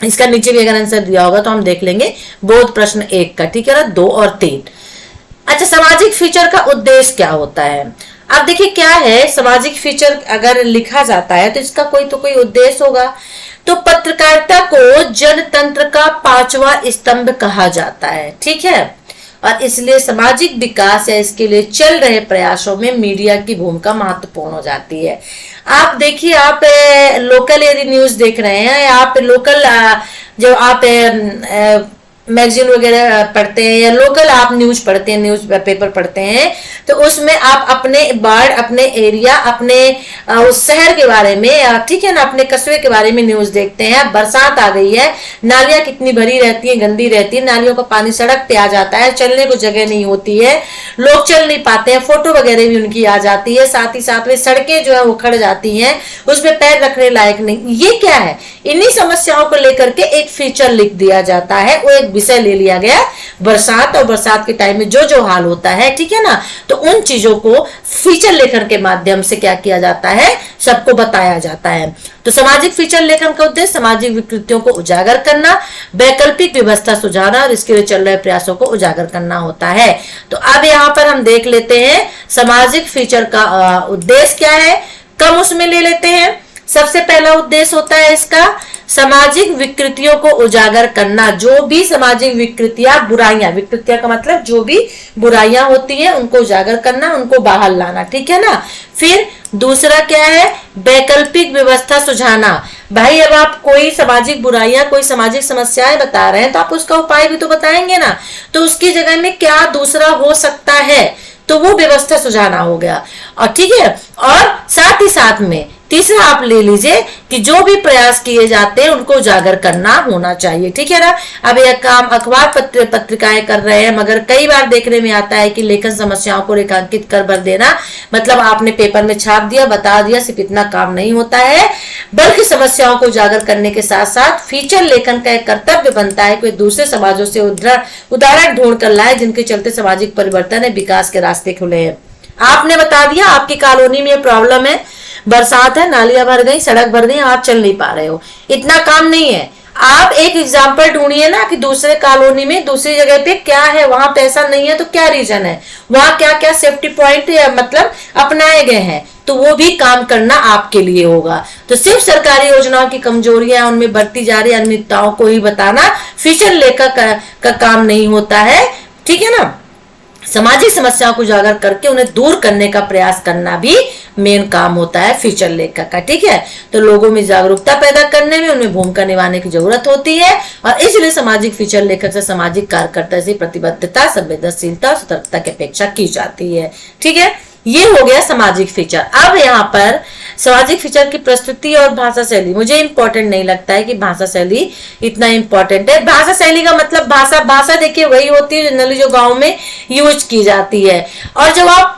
इसका नीचे भी अगर आंसर दिया होगा तो हम देख लेंगे बोध प्रश्न 1 का, ठीक है ना, 2 और 3। अच्छा, सामाजिक फीचर का उद्देश्य क्या होता है। अब देखिए क्या है, सामाजिक फीचर अगर लिखा जाता है तो इसका कोई उद्देश्य होगा। तो पत्रकारिता को जनतंत्र का 5वां स्तंभ कहा जाता है, ठीक है। और इसलिए सामाजिक विकास या इसके लिए चल रहे प्रयासों में मीडिया की भूमिका महत्वपूर्ण हो जाती है। आप देखिए, आप लोकल यदि न्यूज देख रहे हैं, आप लोकल जो आप मैगजीन वगैरह पढ़ते हैं या लोकल आप न्यूज पढ़ते हैं, न्यूज पेपर पढ़ते हैं, तो उसमें आप अपने वार्ड, अपने एरिया, अपने उस शहर के बारे में, ठीक है ना, अपने कस्बे के बारे में न्यूज देखते हैं। बरसात आ गई है, नालियां कितनी भरी रहती है, गंदी रहती है, नालियों का पानी सड़क पे आ जाता है, चलने को जगह नहीं होती है, लोग चल नहीं पाते हैं, फोटो वगैरह भी उनकी आ जाती है, साथ ही साथ में सड़कें जो है वो खड़ जाती हैं, उसमें पैर रखने लायक नहीं। ये क्या है, इन्हीं समस्याओं को लेकर के एक फीचर लिख दिया जाता है, वो एक विषय ले लिया गया बरसात, और बरसात के टाइम में जो जो हाल होता है, ठीक है ना, तो उन चीजों को फीचर लेखन के माध्यम से क्या किया जाता है, सबको बताया जाता है। तो सामाजिक फीचर लेखन का उद्देश्य सामाजिक विकृतियों को उजागर करना, वैकल्पिक व्यवस्था सुझाना और इसके लिए चल रहे प्रयासों को उजागर करना होता है। तो अब यहाँ पर हम देख लेते हैं सामाजिक फीचर का उद्देश्य क्या है, कम उसमें ले लेते हैं। सबसे पहला उद्देश्य होता है इसका सामाजिक विकृतियों को उजागर करना, जो भी सामाजिक विकृतियां, बुराइयां, विकृतियां का मतलब जो भी बुराइयां होती हैं उनको उजागर करना, उनको बाहर लाना, ठीक है ना। फिर दूसरा क्या है, वैकल्पिक व्यवस्था सुझाना। भाई अब आप कोई सामाजिक बुराइयां, कोई सामाजिक समस्याएं बता रहे हैं तो आप उसका उपाय भी तो बताएंगे ना, तो उसकी जगह में क्या दूसरा हो सकता है, तो वो व्यवस्था सुझाना हो गया। और ठीक है, और साथ ही साथ में तीसरा आप ले लीजिए कि जो भी प्रयास किए जाते हैं उनको उजागर करना होना चाहिए, ठीक है ना। अब यह काम अखबार पत्रिकाएं कर रहे हैं, मगर कई बार देखने में आता है कि लेखन समस्याओं को रेखांकित कर भर देना, मतलब आपने पेपर में छाप दिया, बता दिया, सिर्फ इतना काम नहीं होता है, बल्कि समस्याओं को उजागर करने के साथ साथ फीचर लेखन का एक कर्तव्य बनता है कि दूसरे समाजों से उदाहरण ढूंढ कर लाए जिनके चलते सामाजिक परिवर्तन है, विकास के रास्ते खुले हैं। आपने बता दिया आपकी कॉलोनी में प्रॉब्लम है, बरसात है, नालियां भर गई, सड़क भर गई, आप चल नहीं पा रहे हो, इतना काम नहीं है। आप एक एग्जाम्पल ढूंढिए ना कि दूसरे कॉलोनी में, दूसरी जगह पे क्या है, वहां पे ऐसा नहीं है तो क्या रीजन है, वहां क्या क्या सेफ्टी पॉइंट मतलब अपनाए गए हैं, तो वो भी काम करना आपके लिए होगा। तो सिर्फ सरकारी योजनाओं की कमजोरियां, उनमें बढ़ती जा रही अनियमितताओं को ही बताना फीचर लेखक का काम नहीं होता है, ठीक है ना। सामाजिक समस्याओं को उजागर करके उन्हें दूर करने का प्रयास करना भी मेन काम होता है फीचर लेखक का, ठीक है। तो लोगों में जागरूकता पैदा करने में उन्हें भूमिका निभाने की जरूरत होती है, और इसलिए सामाजिक फीचर लेखक से सामाजिक कार्यकर्ता से प्रतिबद्धता, संवेदनशीलता और सतर्कता की अपेक्षा की जाती है, ठीक है। ये हो गया सामाजिक फीचर। अब यहाँ पर सामाजिक फीचर की प्रस्तुति और भाषा शैली, मुझे इंपॉर्टेंट नहीं लगता है कि भाषा शैली इतना इंपॉर्टेंट है। भाषा शैली का मतलब भाषा देखिए वही होती है जनरली जो गांव में यूज की जाती है। और जब आप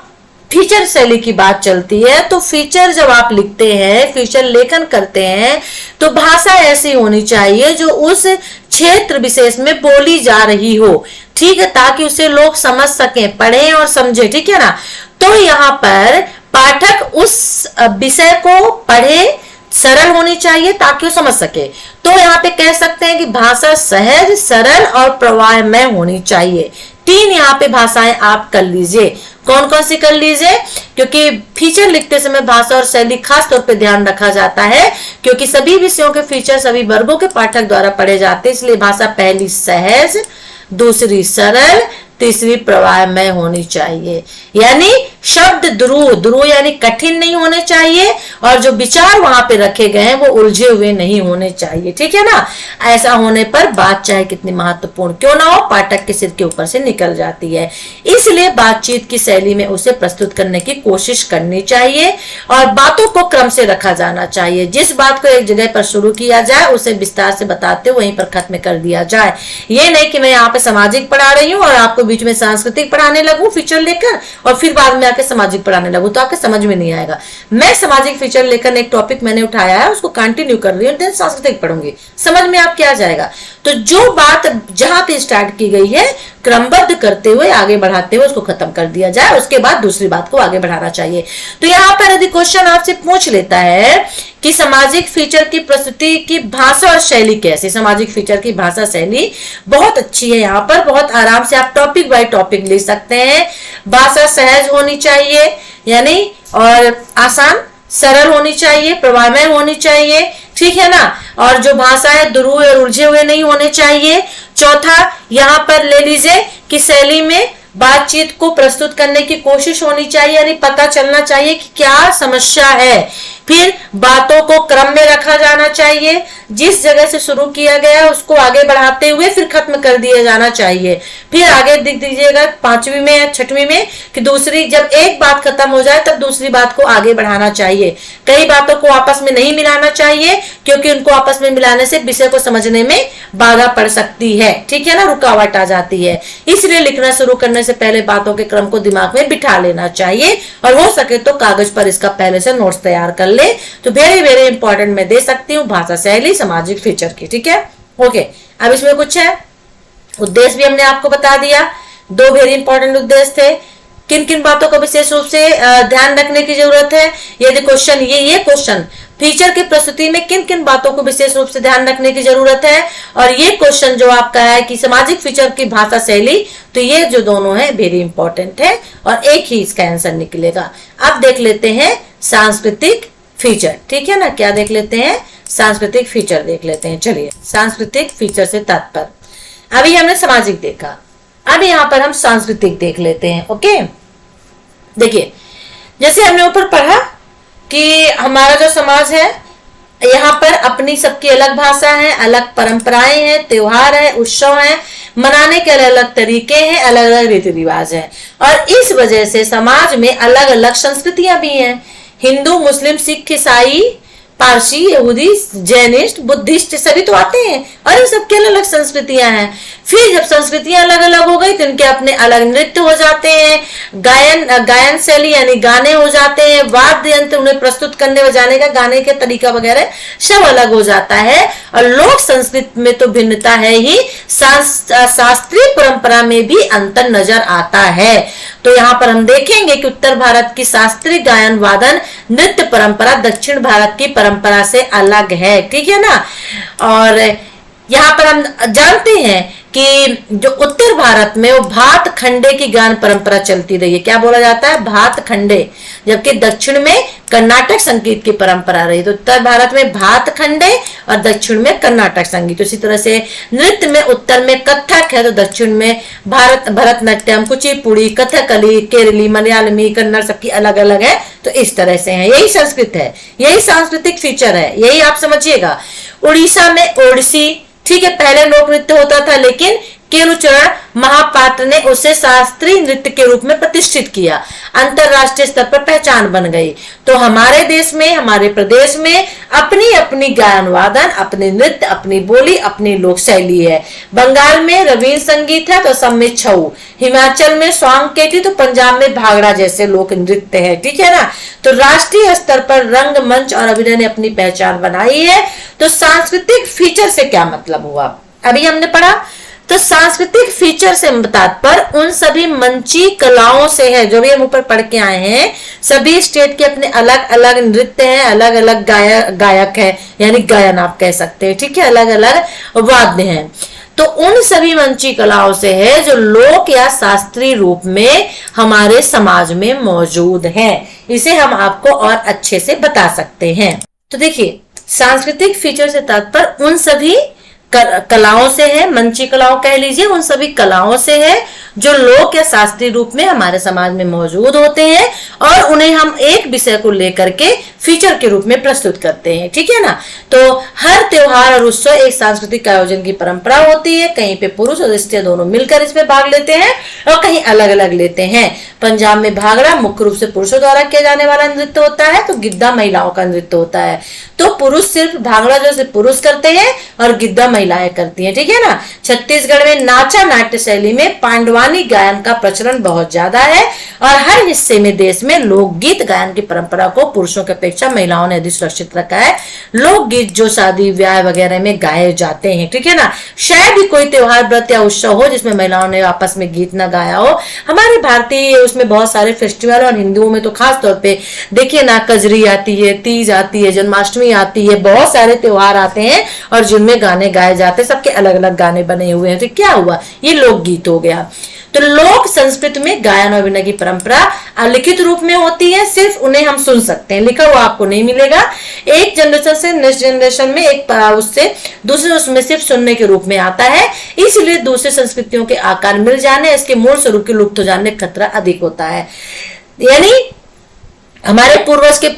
फीचर शैली की बात चलती है तो फीचर जब आप लिखते हैं, फीचर लेखन करते हैं, तो भाषा ऐसी होनी चाहिए जो उस क्षेत्र विशेष में बोली जा रही हो, ठीक है, ताकि उसे लोग समझ सकें, पढ़ें और समझें, ठीक है ना। तो यहाँ पर पाठक उस विषय को पढ़े, सरल होनी चाहिए ताकि वो समझ सके। तो यहाँ पे कह सकते हैं कि भाषा सहज, सरल और प्रवाहमय होनी चाहिए। 3 यहाँ पे भाषाएं आप कर लीजिए। कौन कौन सी कर लीजिए, क्योंकि फीचर लिखते समय भाषा और शैली खास तौर पे ध्यान रखा जाता है, क्योंकि सभी विषयों के फीचर सभी वर्गों के पाठक द्वारा पढ़े जाते हैं, इसलिए भाषा पहली सहज, दूसरी सरल, तीसरी प्रवाहमय होनी चाहिए। यानी शब्द द्रुह यानी कठिन नहीं होने चाहिए, और जो विचार वहां पे रखे गए हैं वो उलझे हुए नहीं होने चाहिए, ठीक है ना। ऐसा होने पर बात चाहे कितनी महत्वपूर्ण क्यों ना हो, पाठक के सिर के ऊपर से निकल जाती है। इसलिए बातचीत की शैली में उसे प्रस्तुत करने की कोशिश करनी चाहिए, और बातों को क्रम से रखा जाना चाहिए। जिस बात को एक जगह पर शुरू किया जाए उसे विस्तार से बताते हुए वहीं पर खत्म कर दिया जाए। ये नहीं कि मैं यहाँ पे सामाजिक पढ़ा रही हूँ और आपको बीच में सांस्कृतिक पढ़ाने लगूं फीचर लेकर, और फिर बाद में आके सामाजिक पढ़ाने लगूं, तो आपके समझ में नहीं आएगा। मैं सामाजिक फीचर लेकर एक टॉपिक मैंने उठाया है, उसको कंटिन्यू कर रही हूँ, देन सांस्कृतिक पढ़ूंगी, समझ में आपके आ जाएगा। तो जो बात जहां पे स्टार्ट की गई है क्रमबद्ध करते हुए आगे बढ़ाते हुए उसको खत्म कर दिया जाए, उसके बाद दूसरी बात को आगे बढ़ाना चाहिए। तो यहाँ पर यदि क्वेश्चन आपसे पूछ लेता है कि सामाजिक फीचर की प्रस्तुति की भाषा और शैली कैसी, सामाजिक फीचर की भाषा शैली बहुत अच्छी है। यहाँ पर बहुत आराम से आप टॉपिक बाय टॉपिक ले सकते हैं। भाषा सहज होनी चाहिए यानी, और आसान, सरल होनी चाहिए, प्रवाहमय होनी चाहिए, ठीक है ना। और जो भाषा है दुरूह और उलझे हुए नहीं होने चाहिए। चौथा यहाँ पर ले लीजिए कि शैली में बातचीत को प्रस्तुत करने की कोशिश होनी चाहिए, यानी पता चलना चाहिए कि क्या समस्या है, फिर बातों को क्रम में रखा जाना चाहिए, जिस जगह से शुरू किया गया उसको आगे बढ़ाते हुए फिर खत्म कर दिया जाना चाहिए। फिर आगे दिख दीजिएगा 5वीं में या 6वीं में कि दूसरी, जब एक बात खत्म हो जाए तब दूसरी बात को आगे बढ़ाना चाहिए। कई बातों को आपस में नहीं मिलाना चाहिए, क्योंकि उनको आपस में मिलाने से विषय को समझने में बाधा पड़ सकती है, ठीक है ना, रुकावट आ जाती है। इसलिए लिखना शुरू करने से पहले बातों के क्रम को दिमाग में बिठा लेना चाहिए, और हो सके तो कागज पर इसका पहले से नोट्स तैयार कर ले। तो वेरी वेरी इंपॉर्टेंट मैं दे सकती हूँ भाषा शैली सामाजिक फीचर की, ठीक है। ओके, अब इसमें कुछ है, उद्देश्य भी हमने आपको बता दिया। 2 वेरी इंपॉर्टेंट उद्देश्य थे। किन किन बातों को विशेष रूप से ध्यान रखने की जरूरत है, यदि क्वेश्चन ये क्वेश्चन फीचर की प्रस्तुति में किन किन बातों को विशेष रूप से ध्यान रखने की जरूरत है, और ये क्वेश्चन जो आपका है कि सामाजिक फीचर की भाषा शैली, तो ये जो दोनों है वेरी इंपॉर्टेंट है, और एक ही इसका आंसर निकलेगा। अब देख लेते हैं सांस्कृतिक फीचर, ठीक है ना। क्या देख लेते हैं, सांस्कृतिक फीचर देख लेते हैं। चलिए, सांस्कृतिक फीचर से तात्पर्य, अभी हमने सामाजिक देखा, अब यहाँ पर हम सांस्कृतिक देख लेते हैं। ओके, देखिए जैसे हमने ऊपर पढ़ा कि हमारा जो समाज है यहाँ पर अपनी सबकी अलग भाषा है, अलग परंपराएं हैं, त्योहार है, उत्सव है, मनाने के अलग अलग तरीके हैं, अलग अलग रीति रिवाज है, और इस वजह से समाज में अलग अलग संस्कृतियां भी हैं। हिंदू, मुस्लिम, सिख, ईसाई, पारसी, यहूदी, जैनिस्ट, बुद्धिस्ट सभी तो आते हैं, और इन सबके अलग अलग संस्कृतियां हैं। फिर जब संस्कृतियां अलग अलग हो गई तो इनके अपने अलग नृत्य हो जाते हैं, गायन शैली यानी गाने हो जाते हैं, वाद्य यंत्र उन्हें प्रस्तुत करने बजाने का, गाने के तरीका वगैरह सब अलग हो जाता है। और लोक संस्कृति में तो भिन्नता है ही, शास्त्रीय परंपरा में भी अंतर नजर आता है। तो यहाँ पर हम देखेंगे कि उत्तर भारत की शास्त्रीय गायन वादन नृत्य परंपरा दक्षिण भारत की परंपरा से अलग है, ठीक है ना। और यहाँ पर हम जानते हैं कि जो उत्तर भारत में वो भात खंडे की गान परंपरा चलती रही है। क्या बोला जाता है, भात खंडे, जबकि दक्षिण में कर्नाटक संगीत की परंपरा रही। तो उत्तर भारत में भात खंडे और दक्षिण में कर्नाटक संगीत। इसी तरह से नृत्य में उत्तर में कथक है तो दक्षिण में भरतनाट्यम, कुचिपुड़ी, कथकली, केरली, मलयालमी, कन्नड़ सबकी अलग अलग है। तो इस तरह से है, यही संस्कृत है, यही सांस्कृतिक फीचर है, यही आप समझिएगा। उड़ीसा में ओडिसी, ठीक है, पहले लोक नृत्य होता था, लेकिन केलुचरण महापात्र ने उसे शास्त्रीय नृत्य के रूप में प्रतिष्ठित किया, अंतरराष्ट्रीय स्तर पर पहचान बन गई। तो हमारे देश में, हमारे प्रदेश में अपनी अपनी गायन वादन, अपने नृत्य, अपनी बोली, अपनी लोक शैली है। बंगाल में रवीन्द्र संगीत है तो असम में छऊ, हिमाचल में स्वांग केटी, तो पंजाब में भांगड़ा जैसे लोक नृत्य है, ठीक है ना। तो राष्ट्रीय स्तर पर रंगमंच और अभिनय ने अपनी पहचान बनाई है। तो सांस्कृतिक फीचर से क्या मतलब हुआ, अभी हमने पढ़ा। तो सांस्कृतिक फीचर से तात्पर्य उन सभी मंची कलाओं से है जो भी हम ऊपर पढ़ के आए हैं। सभी स्टेट के अपने अलग अलग नृत्य हैं, अलग अलग गायक है, यानी गायन आप कह सकते हैं, ठीक है, अलग अलग वाद्य हैं। तो उन सभी मंची कलाओं से है जो लोक या शास्त्रीय रूप में हमारे समाज में मौजूद है। इसे हम आपको और अच्छे से बता सकते हैं। तो देखिए, सांस्कृतिक फीचर से तात्पर्य उन सभी कलाओं से है, मंची कलाओं कह लीजिए, उन सभी कलाओं से है जो लोक या शास्त्रीय रूप में हमारे समाज में मौजूद होते हैं, और उन्हें हम एक विषय को लेकर के फीचर के रूप में प्रस्तुत करते हैं, ठीक है ना। तो हर त्योहार और उत्सव एक सांस्कृतिक आयोजन की परंपरा होती है। कहीं पे पुरुष और स्त्री दोनों मिलकर इसमें भाग लेते हैं और कहीं अलग अलग लेते हैं। पंजाब में भांगड़ा मुख्य रूप से पुरुषों द्वारा किया जाने वाला नृत्य होता है, तो गिद्धा महिलाओं का नृत्य होता है। तो पुरुष सिर्फ भांगड़ा जो सिर्फ पुरुष करते हैं और गिद्धा महिलाएं करती हैं, ठीक है ना। छत्तीसगढ़ में नाचा नाट्य शैली में पांडवानी गायन का प्रचलन बहुत ज्यादा है, और हर हिस्से में देश में लोकगीत गायन की परंपरा को पुरुषों की अपेक्षा महिलाओं ने अधिक सुरक्षित रखा है। लोकगीत जो शादी ब्याह वगैरह में गाए जाते हैं, ठीक है ना। शायद ही कोई त्योहार, व्रत या उत्सव हो जिसमें महिलाओं ने आपस में गीत न गाया हो। हमारे भारतीय उसमें बहुत सारे फेस्टिवल, और हिंदुओं में तो खास तौर पे देखिए ना, कजरी आती है, तीज आती है, जन्माष्टमी आती है, बहुत सारे त्योहार आते हैं और जिनमें गाने गाए जाते हैं, सबके अलग अलग गाने बने हुए हैं। तो क्या हुआ, ये लोकगीत हो गया। तो लोक संस्कृति में गायन और अभिनय की परंपरा लिखित रूप में होती है, सिर्फ उन्हें हम सुन सकते हैं, लिखा हुआ आपको नहीं मिलेगा। एक जनरेशन से नेक्स्ट जनरेशन में एक उससे दूसरे उसमें सिर्फ सुनने के रूप में आता है। इसलिए दूसरी संस्कृतियों के आकार मिल जाने, इसके मूल स्वरूप के लुप्त हो जाने का खतरा अधिक होता है। यानी हमारे पूर्वज के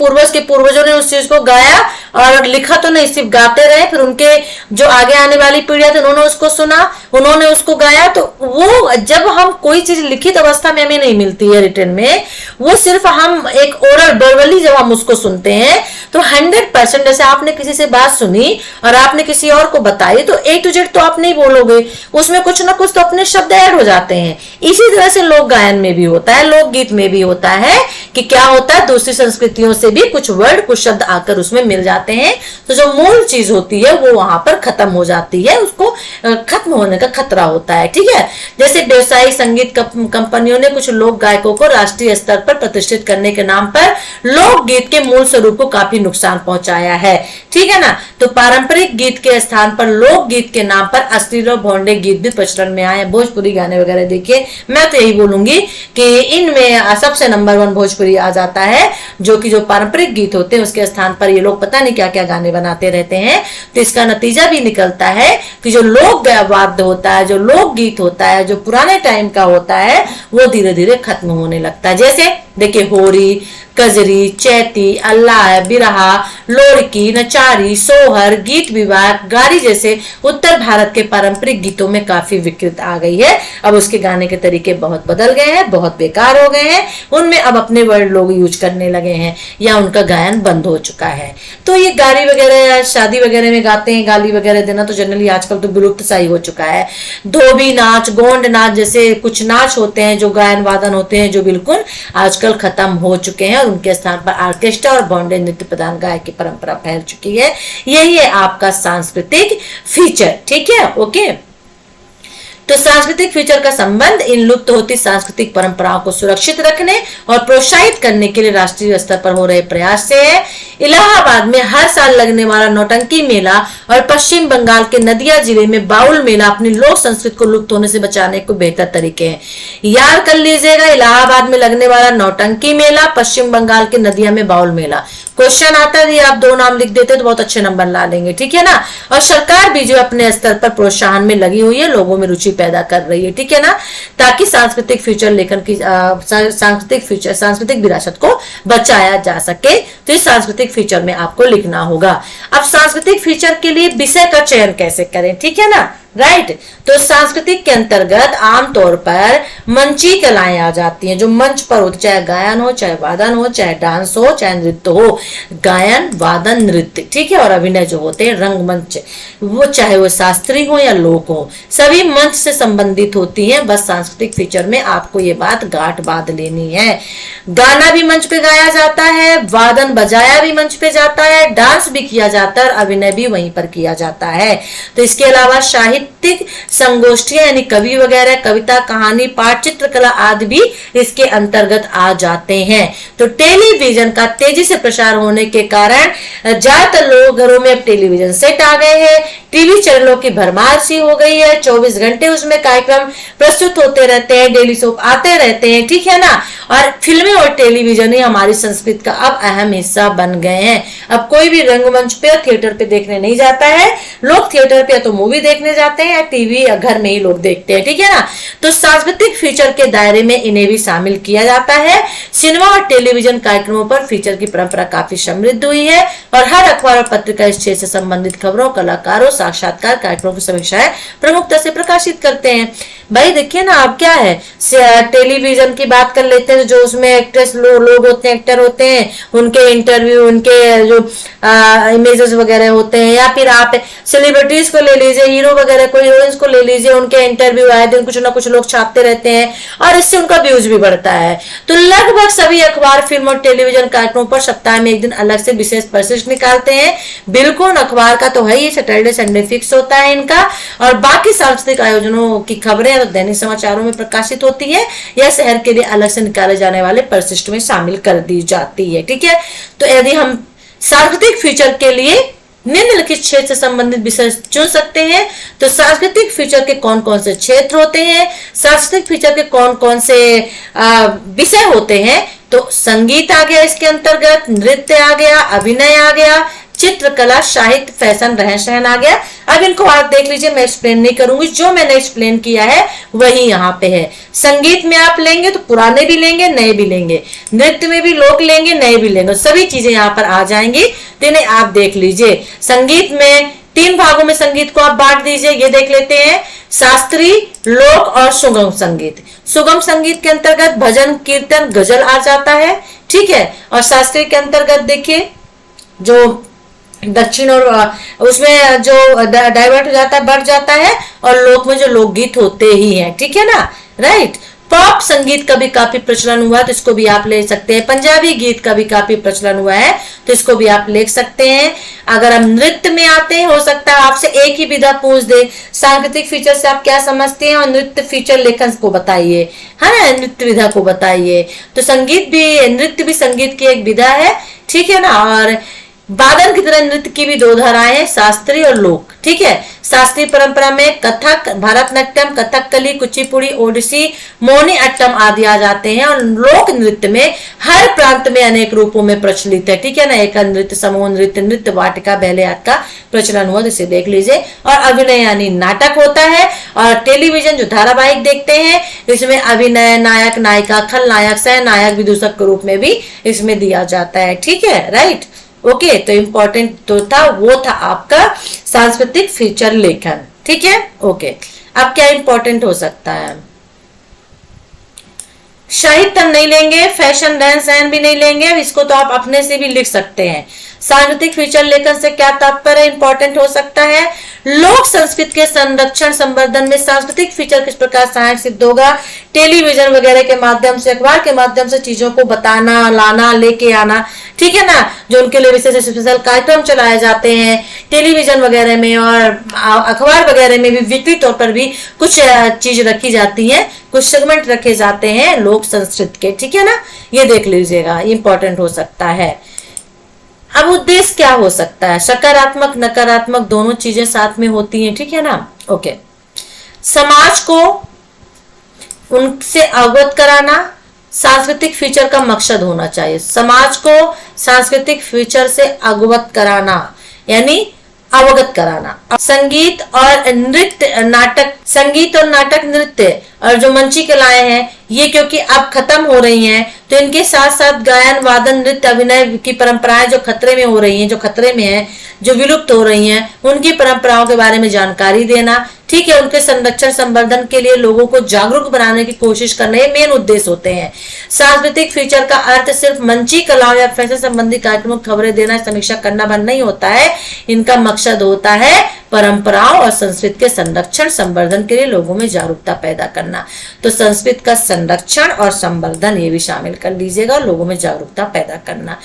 पूर्वजों ने उस चीज को गाया और लिखा तो नहीं, सिर्फ गाते रहे। फिर उनके जो आगे आने वाली पीढ़ियां थी उन्होंने उसको सुना, उन्होंने उसको गाया। तो वो जब हम कोई चीज लिखित अवस्था में हमें नहीं मिलती है रिटर्न में, वो सिर्फ हम एक ओरल वर्बली जब हम उसको सुनते हैं तो 100%, जैसे आपने किसी से बात सुनी और आपने किसी और को बताई तो A to Z तो आप नहीं बोलोगे, उसमें कुछ ना कुछ तो अपने शब्द ऐड हो जाते हैं। इसी तरह से लोक गायन में भी होता है, लोकगीत में भी होता है कि क्या होता है, दूसरी संस्कृतियों से भी कुछ वर्ड, कुछ शब्द आकर उसमें मिल जाते हैं। तो जो मूल चीज होती है वो वहां पर खत्म हो जाती है, उसको खत्म होने का खतरा होता है। ठीक है, जैसे व्यवसायिक संगीत कंपनियों ने कुछ लोक गायकों को राष्ट्रीय स्तर पर प्रतिष्ठित करने के नाम पर लोकगीत के मूल स्वरूप को काफी नुकसान पहुंचाया है। ठीक है ना। तो पारंपरिक गीत के स्थान पर लोकगीत के नाम पर अश्लील और भोंडे गीत भी प्रचलन में आए। भोजपुरी गाने वगैरह देखिए, मैं तो यही बोलूंगी कि इनमें सबसे नंबर 1 भोजपुरी आ जाता है, जो कि जो पारंपरिक गीत होते हैं उसके स्थान पर ये लोग पता नहीं क्या क्या गाने बनाते रहते हैं। तो इसका नतीजा भी निकलता है कि जो लोक वाद्य होता है, जो लोकगीत होता है, जो पुराने टाइम का होता है, वो धीरे धीरे खत्म होने लगता है। जैसे देखिए होरी, कजरी, चैती, अल्लाह, बिरहा, लोरकी, नचारी, सोहर, गीत विवाह, गारी जैसे उत्तर भारत के पारंपरिक गीतों में काफी विकृत आ गई है। अब उसके गाने के तरीके बहुत बदल गए हैं, बहुत बेकार हो गए हैं, उनमें अब अपने वर्ड लोग यूज करने लगे हैं या उनका गायन बंद हो चुका है। तो ये गाली वगैरह या शादी वगैरह में गाते हैं, गाली वगैरह देना तो जनरली आजकल तो विलुप्त सा ही हो चुका है। धोबी नाच, गोंड नाच जैसे कुछ नाच होते हैं, जो गायन वादन होते हैं, जो बिल्कुल आजकल खत्म हो चुके हैं और उनके स्थान पर ऑर्केस्ट्रा और बॉन्डे नृत्य प्रधान गायक की परंपरा फैल चुकी है। यही है आपका सांस्कृतिक फीचर। ठीक है, ओके। तो सांस्कृतिक फीचर का संबंध इन लुप्त होती सांस्कृतिक परंपराओं को सुरक्षित रखने और प्रोत्साहित करने के लिए राष्ट्रीय स्तर पर हो रहे प्रयास से है। इलाहाबाद में हर साल लगने वाला नौटंकी मेला और पश्चिम बंगाल के नदिया जिले में बाउल मेला अपनी लोक संस्कृति को लुप्त होने से बचाने को बेहतर तरीके हैं। याद कर लीजिएगा, इलाहाबाद में लगने वाला नौटंकी मेला, पश्चिम बंगाल के नदिया में बाउल मेला। क्वेश्चन आता है, आप 2 नाम लिख देते तो बहुत अच्छे नंबर ला लेंगे। ठीक है ना। और सरकार भी जो अपने स्तर पर प्रोत्साहन में लगी हुई है, लोगों में रुचि पैदा कर रही है। ठीक है ना, ताकि सांस्कृतिक फ्यूचर लेखन की सांस्कृतिक विरासत को बचाया जा सके। तो इस सांस्कृतिक फीचर में आपको लिखना होगा। अब सांस्कृतिक फीचर के लिए विषय का चयन कैसे करें, ठीक है ना, राइट। तो सांस्कृतिक के अंतर्गत आमतौर पर मंची कलाएं आ जाती हैं, जो मंच पर होती, चाहे गायन हो, चाहे वादन हो, चाहे डांस हो, चाहे नृत्य हो। गायन, वादन, नृत्य, ठीक है, और अभिनय जो होते हैं रंगमंच, वो चाहे वो शास्त्रीय हो या लोक हो, सभी मंच से संबंधित होती हैं। बस सांस्कृतिक फीचर में आपको ये बात गांठ बांध लेनी है। गाना भी मंच पे गाया जाता है, वादन बजाया भी मंच पे जाता है, डांस भी किया जाता है और अभिनय भी वहीं पर किया जाता है। तो इसके अलावा साहित्यिक संगोष्ठियां यानी कवि वगैरह, कविता, कहानी, पाठ, चित्रकला आदि भी इसके अंतर्गत आ जाते हैं। तो टेलीविजन का तेजी से प्रसार होने के कारण ज्यादातर लोग घरों में अब टेलीविजन सेट आ गए हैं। टीवी चैनलों की भरमार सी हो गई है, 24 घंटे उसमें कार्यक्रम प्रस्तुत होते रहते हैं, डेली सोप आते रहते हैं, ठीक है ना। और फिल्में और टेलीविजन ही हमारी संस्कृति का अब अहम हिस्सा बन गए हैं। अब कोई भी रंगमंच पे, थिएटर पे देखने नहीं जाता है, लोग थिएटर पे तो मूवी देखने जाते हैं या टीवी या घर में ही लोग देखते हैं, ठीक है ना। तो सांस्कृतिक फीचर के दायरे में इन्हें भी शामिल किया जाता है। सिनेमा और टेलीविजन कार्यक्रमों पर फीचर की परंपरा काफी समृद्ध हुई है और हर अखबार और पत्रिका इस क्षेत्र से संबंधित खबरों, कलाकारों, साक्षात्कार कार्यक्रमों की समीक्षाएं प्रमुखता से प्रकाशित करते हैं। भाई देखिए ना, अब क्या है, टेलीविजन की बात कर लेते हैं, जो उसमें एक्ट्रेस लोग होते हैं, एक्टर होते हैं, उनके इंटरव्यू, उनके जो इमेजेस वगैरह होते हैं, या फिर आप सेलिब्रिटीज को ले लीजिए, हीरो वगैरह को, हीरोइंस को ले लीजिए, उनके इंटरव्यू आए दिन कुछ ना कुछ लोग छापते रहते हैं और इससे उनका व्यूज भी बढ़ता है। तो लगभग सभी अखबार, फिल्म और टेलीविजन कार्यक्रमों पर सप्ताह में एक दिन अलग से विशेष प्रशिक्षण निकालते हैं। बिल्कुल, अखबार का तो है ही, सैटरडे संडे फिक्स होता है इनका। और बाकी सांस्कृतिक आयोजनों की खबरें तो दैनिक समाचारों में प्रकाशित होती है या शहर के लिए अलग से निकाले जाने वाले परिशिष्ट में शामिल कर दी जाती है, ठीक है। तो यदि हम सांस्कृतिक फीचर के लिए निम्नलिखित क्षेत्र से संबंधित विषय चुन सकते हैं, तो सांस्कृतिक फीचर के कौन कौन से क्षेत्र होते हैं, सांस्कृतिक फीचर के कौन कौन से विषय होते हैं, तो संगीत आ गया इसके अंतर्गत, नृत्य आ गया, अभिनय आ गया, चित्रकला, साहित्य, फैशन, रहन सहन आ गया। अब इनको आप देख लीजिए, मैं एक्सप्लेन नहीं करूंगी, जो मैंने एक्सप्लेन किया है वही यहाँ पे है। संगीत में आप लेंगे तो पुराने भी लेंगे, नए भी लेंगे, नृत्य में भी लोग लेंगे, नए भी लेंगे, सभी चीजें यहाँ पर आ जाएंगी, तो इन्हें आप देख लीजिए। संगीत में 3 भागों में संगीत को आप बांट दीजिए, ये देख लेते हैं, शास्त्रीय, लोक और सुगम संगीत। सुगम संगीत के अंतर्गत भजन, कीर्तन, गजल आ जाता है, ठीक है। और शास्त्रीय के अंतर्गत देखिए जो दक्षिण और उसमें जो डाइवर्ट हो जाता है, बढ़ जाता है, और लोक में जो लोकगीत होते ही हैं, ठीक है ना, राइट। पॉप संगीत का भी काफी प्रचलन हुआ है, तो इसको भी आप ले सकते हैं। पंजाबी गीत का भी काफी प्रचलन हुआ है, तो इसको भी आप ले सकते हैं। अगर हम नृत्य में आते हैं, हो सकता है आपसे एक ही विधा पूछ दे, सांस्कृतिक फीचर से आप क्या समझते हैं और नृत्य फीचर लेखन को बताइए, है ना, नृत्य विधा को बताइए। तो संगीत भी, नृत्य भी संगीत की एक विधा है, ठीक है ना। और वादन की तरह नृत्य की भी 2 धाराएं हैं, शास्त्रीय और लोक, ठीक है। शास्त्रीय परंपरा में कथक, भरतनाट्यम, कथकली, कुचिपुड़ी, ओडिसी, मोहिनी अट्टम आदि आ जाते हैं। और लोक नृत्य में हर प्रांत में अनेक रूपों में प्रचलित है, ठीक है ना। एक नृत्य, समूह नृत्य, नृत्य वाटिका, बैले आदि का प्रचलन हुआ, जिसे देख लीजिए। और अभिनय यानी नाटक होता है। और टेलीविजन जो धारावाहिक देखते हैं, इसमें अभिनय, नायक, नायिका, खलनायक, सह नायक, विदूषक के रूप में भी इसमें दिया जाता है, ठीक है, राइट। ओके, तो इंपॉर्टेंट तो था, वो था आपका सांस्कृतिक फीचर लेखन, ठीक है। ओके, अब क्या इंपॉर्टेंट हो सकता है? साहित्य हम नहीं लेंगे, फैशन, रहन सहन भी नहीं लेंगे, इसको तो आप अपने से भी लिख सकते हैं। सांस्कृतिक फीचर लेखन से क्या तात्पर्य इंपॉर्टेंट हो सकता है? लोक संस्कृति के संरक्षण संवर्धन में सांस्कृतिक फीचर किस प्रकार सहायक सिद्ध होगा? टेलीविजन वगैरह के माध्यम से, अखबार के माध्यम से चीजों को बताना, लाना, लेके आना, ठीक है ना। जो उनके लिए विशेष स्पेशल कार्यक्रम चलाए जाते हैं टेलीविजन वगैरह में, और अखबार वगैरह में भी विक्री तौर पर भी कुछ चीज रखी जाती है, कुछ सेगमेंट रखे जाते हैं लोक संस्कृति के, ठीक है ना। ये देख लीजिएगा, इंपॉर्टेंट हो सकता है। अब उद्देश्य क्या हो सकता है? सकारात्मक, नकारात्मक दोनों चीजें साथ में होती हैं, ठीक है ना। ओके, समाज को उनसे अवगत कराना सांस्कृतिक फीचर का मकसद होना चाहिए। समाज को सांस्कृतिक फीचर से अवगत कराना यानी अवगत कराना। संगीत और नृत्य, नाटक, संगीत और नाटक, नृत्य और जो मंची कलाएं हैं, ये क्योंकि अब खत्म हो रही हैं, तो इनके साथ साथ गायन, वादन, नृत्य, अभिनय की परंपराएं जो खतरे में हो रही हैं, जो खतरे में है, जो विलुप्त हो रही हैं, उनकी परंपराओं के बारे में जानकारी देना, ठीक है। उनके संरक्षण संवर्धन के लिए लोगों को जागरूक बनाने की कोशिश करने, ये मेन उद्देश्य होते हैं। सांस्कृतिक फीचर का अर्थ सिर्फ मंची कलाओं या फैशन संबंधी कार्यक्रमों की खबरें देना, समीक्षा करना बंद नहीं होता है। इनका मकसद होता है परंपराओं और संस्कृति के संरक्षण संवर्धन के लिए लोगों में जागरूकता पैदा करना। तो संस्कृति का संरक्षण और संवर्धन ये भी शामिल कर लीजिएगा, लोगों में जागरूकता पैदा करना।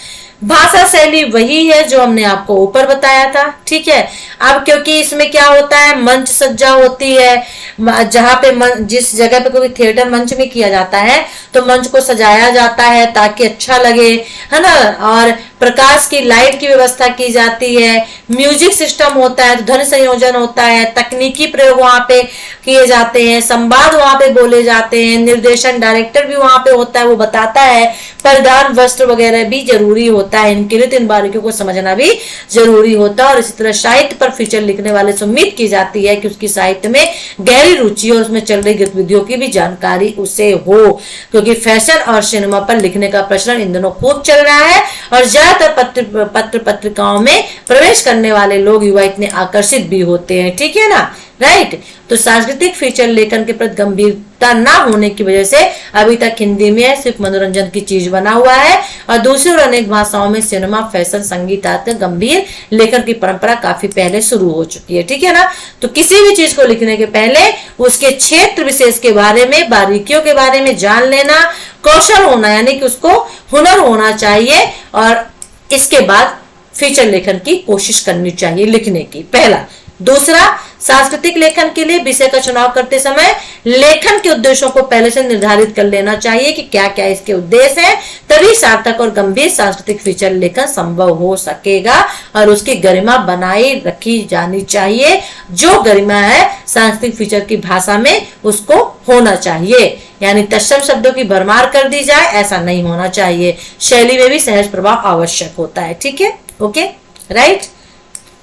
भाषा शैली वही है जो हमने आपको ऊपर बताया था, ठीक है। अब क्योंकि इसमें क्या होता है, मंच सज्जा होती है, जहाँ पे जिस जगह पे कोई थिएटर मंच में किया जाता है, तो मंच को सजाया जाता है ताकि अच्छा लगे, है ना। और प्रकाश की, लाइट की व्यवस्था की जाती है, म्यूजिक सिस्टम होता है, ध्वनि संयोजन होता है, तकनीकी प्रयोग वहां पे किए जाते हैं, संवाद वहां पे बोले जाते हैं, निर्देशन, डायरेक्टर भी वहां पे होता है, वो बताता है, परिधान, वस्त्र वगैरह भी जरूरी होता है। इनके लिए तो इन बारीकियों को समझना भी जरूरी होता है। और इसी तरह साहित्य पर फीचर लिखने वाले से उम्मीद की जाती है कि उसकी साहित्य में गहरी रुचि और उसमें चल रही गतिविधियों की भी जानकारी उसे हो, क्योंकि फैशन और सिनेमा पर लिखने का प्रचलन इन दिनों खूब चल रहा है। और ज्यादातर पत्र पत्रिकाओं में प्रवेश करने वाले लोग, युवा इतने आकर्षित भी होते हैं, ठीक है ना, राइट। तो सांस्कृतिक फीचर लेखन के प्रति गंभीरता ना होने की वजह से अभी तक हिंदी में सिर्फ मनोरंजन की चीज बना हुआ है, और दूसरी और अनेक भाषाओं में सिनेमा, फैशन, संगीत आदि गंभीर लेखन की परंपरा काफी पहले शुरू हो चुकी है, ठीक है ना। तो किसी भी चीज को लिखने के पहले उसके क्षेत्र विशेष के बारे में, बारीकियों के बारे में जान लेना, कौशल होना यानी कि उसको हुनर होना चाहिए, और इसके बाद फीचर लेखन की कोशिश करनी चाहिए लिखने की, पहला। दूसरा, सांस्कृतिक लेखन के लिए विषय का चुनाव करते समय लेखन के उद्देश्यों को पहले से निर्धारित कर लेना चाहिए कि क्या क्या इसके उद्देश्य हैं, तभी सार्थक और गंभीर सांस्कृतिक फीचर लेखन संभव हो सकेगा। और उसकी गरिमा बनाए रखी जानी चाहिए, जो गरिमा है सांस्कृतिक फीचर की भाषा में उसको होना चाहिए, यानी तत्सम शब्दों की भरमार कर दी जाए, ऐसा नहीं होना चाहिए। शैली में भी सहज प्रभाव आवश्यक होता है, ठीक है, ओके। राइट।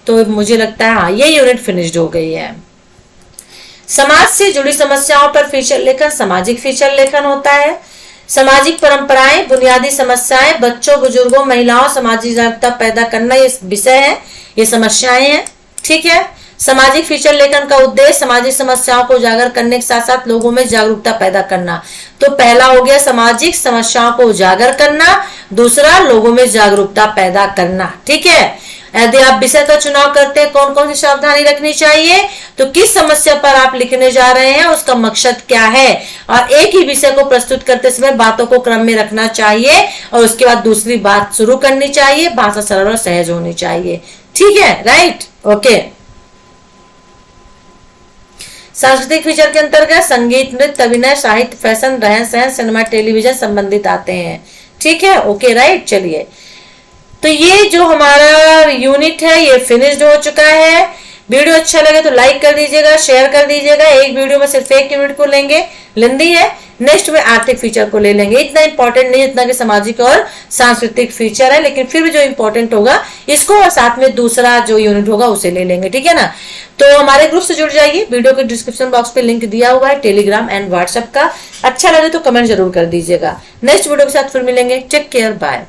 तो मुझे लगता है हाँ ये यूनिट फिनिश्ड हो गई है। समाज से जुड़ी समस्याओं पर फीचर लेखन सामाजिक फीचर लेखन होता है। सामाजिक परंपराएं, बुनियादी समस्याएं, बच्चों, बुजुर्गों, महिलाओं, सामाजिक जागरूकता पैदा करना ये विषय है, ये समस्याएं हैं। ठीक है। सामाजिक फीचर लेखन का उद्देश्य सामाजिक समस्याओं को उजागर करने के साथ साथ लोगों में जागरूकता पैदा करना। तो पहला हो गया सामाजिक समस्याओं को उजागर करना, दूसरा लोगों में जागरूकता पैदा करना। ठीक है। यदि आप विषय का चुनाव करते हैं कौन कौन सी सावधानी रखनी चाहिए, तो किस समस्या पर आप लिखने जा रहे हैं, उसका मकसद क्या है, और एक ही विषय को प्रस्तुत करते समय बातों को क्रम में रखना चाहिए और उसके बाद दूसरी बात शुरू करनी चाहिए। भाषा सरल और सहज होनी चाहिए। ठीक है, राइट, ओके। सांस्कृतिक फीचर के अंतर्गत संगीत, नृत्य, अभिनय, साहित्य, फैशन, रहन सहन, सिनेमा, टेलीविजन संबंधित आते हैं। ठीक है, ओके, राइट। चलिए, तो ये जो हमारा यूनिट है ये फिनिश्ड हो चुका है। वीडियो अच्छा लगे तो लाइक कर दीजिएगा, शेयर कर दीजिएगा। एक वीडियो में सिर्फ एक यूनिट को लेंगे, लेंदी है। नेक्स्ट में आर्थिक फीचर को ले लेंगे। इतना इंपॉर्टेंट नहीं जितना कि सामाजिक और सांस्कृतिक फीचर है, लेकिन फिर भी जो इंपॉर्टेंट होगा इसको और साथ में दूसरा जो यूनिट होगा उसे ले लेंगे। ठीक है ना। तो हमारे ग्रुप से जुड़ जाइए। वीडियो के डिस्क्रिप्शन बॉक्स पे लिंक दिया हुआ है टेलीग्राम एंड व्हाट्सएप का। अच्छा लगे तो कमेंट जरूर कर दीजिएगा। नेक्स्ट वीडियो के साथ फिर मिलेंगे। Take care, bye.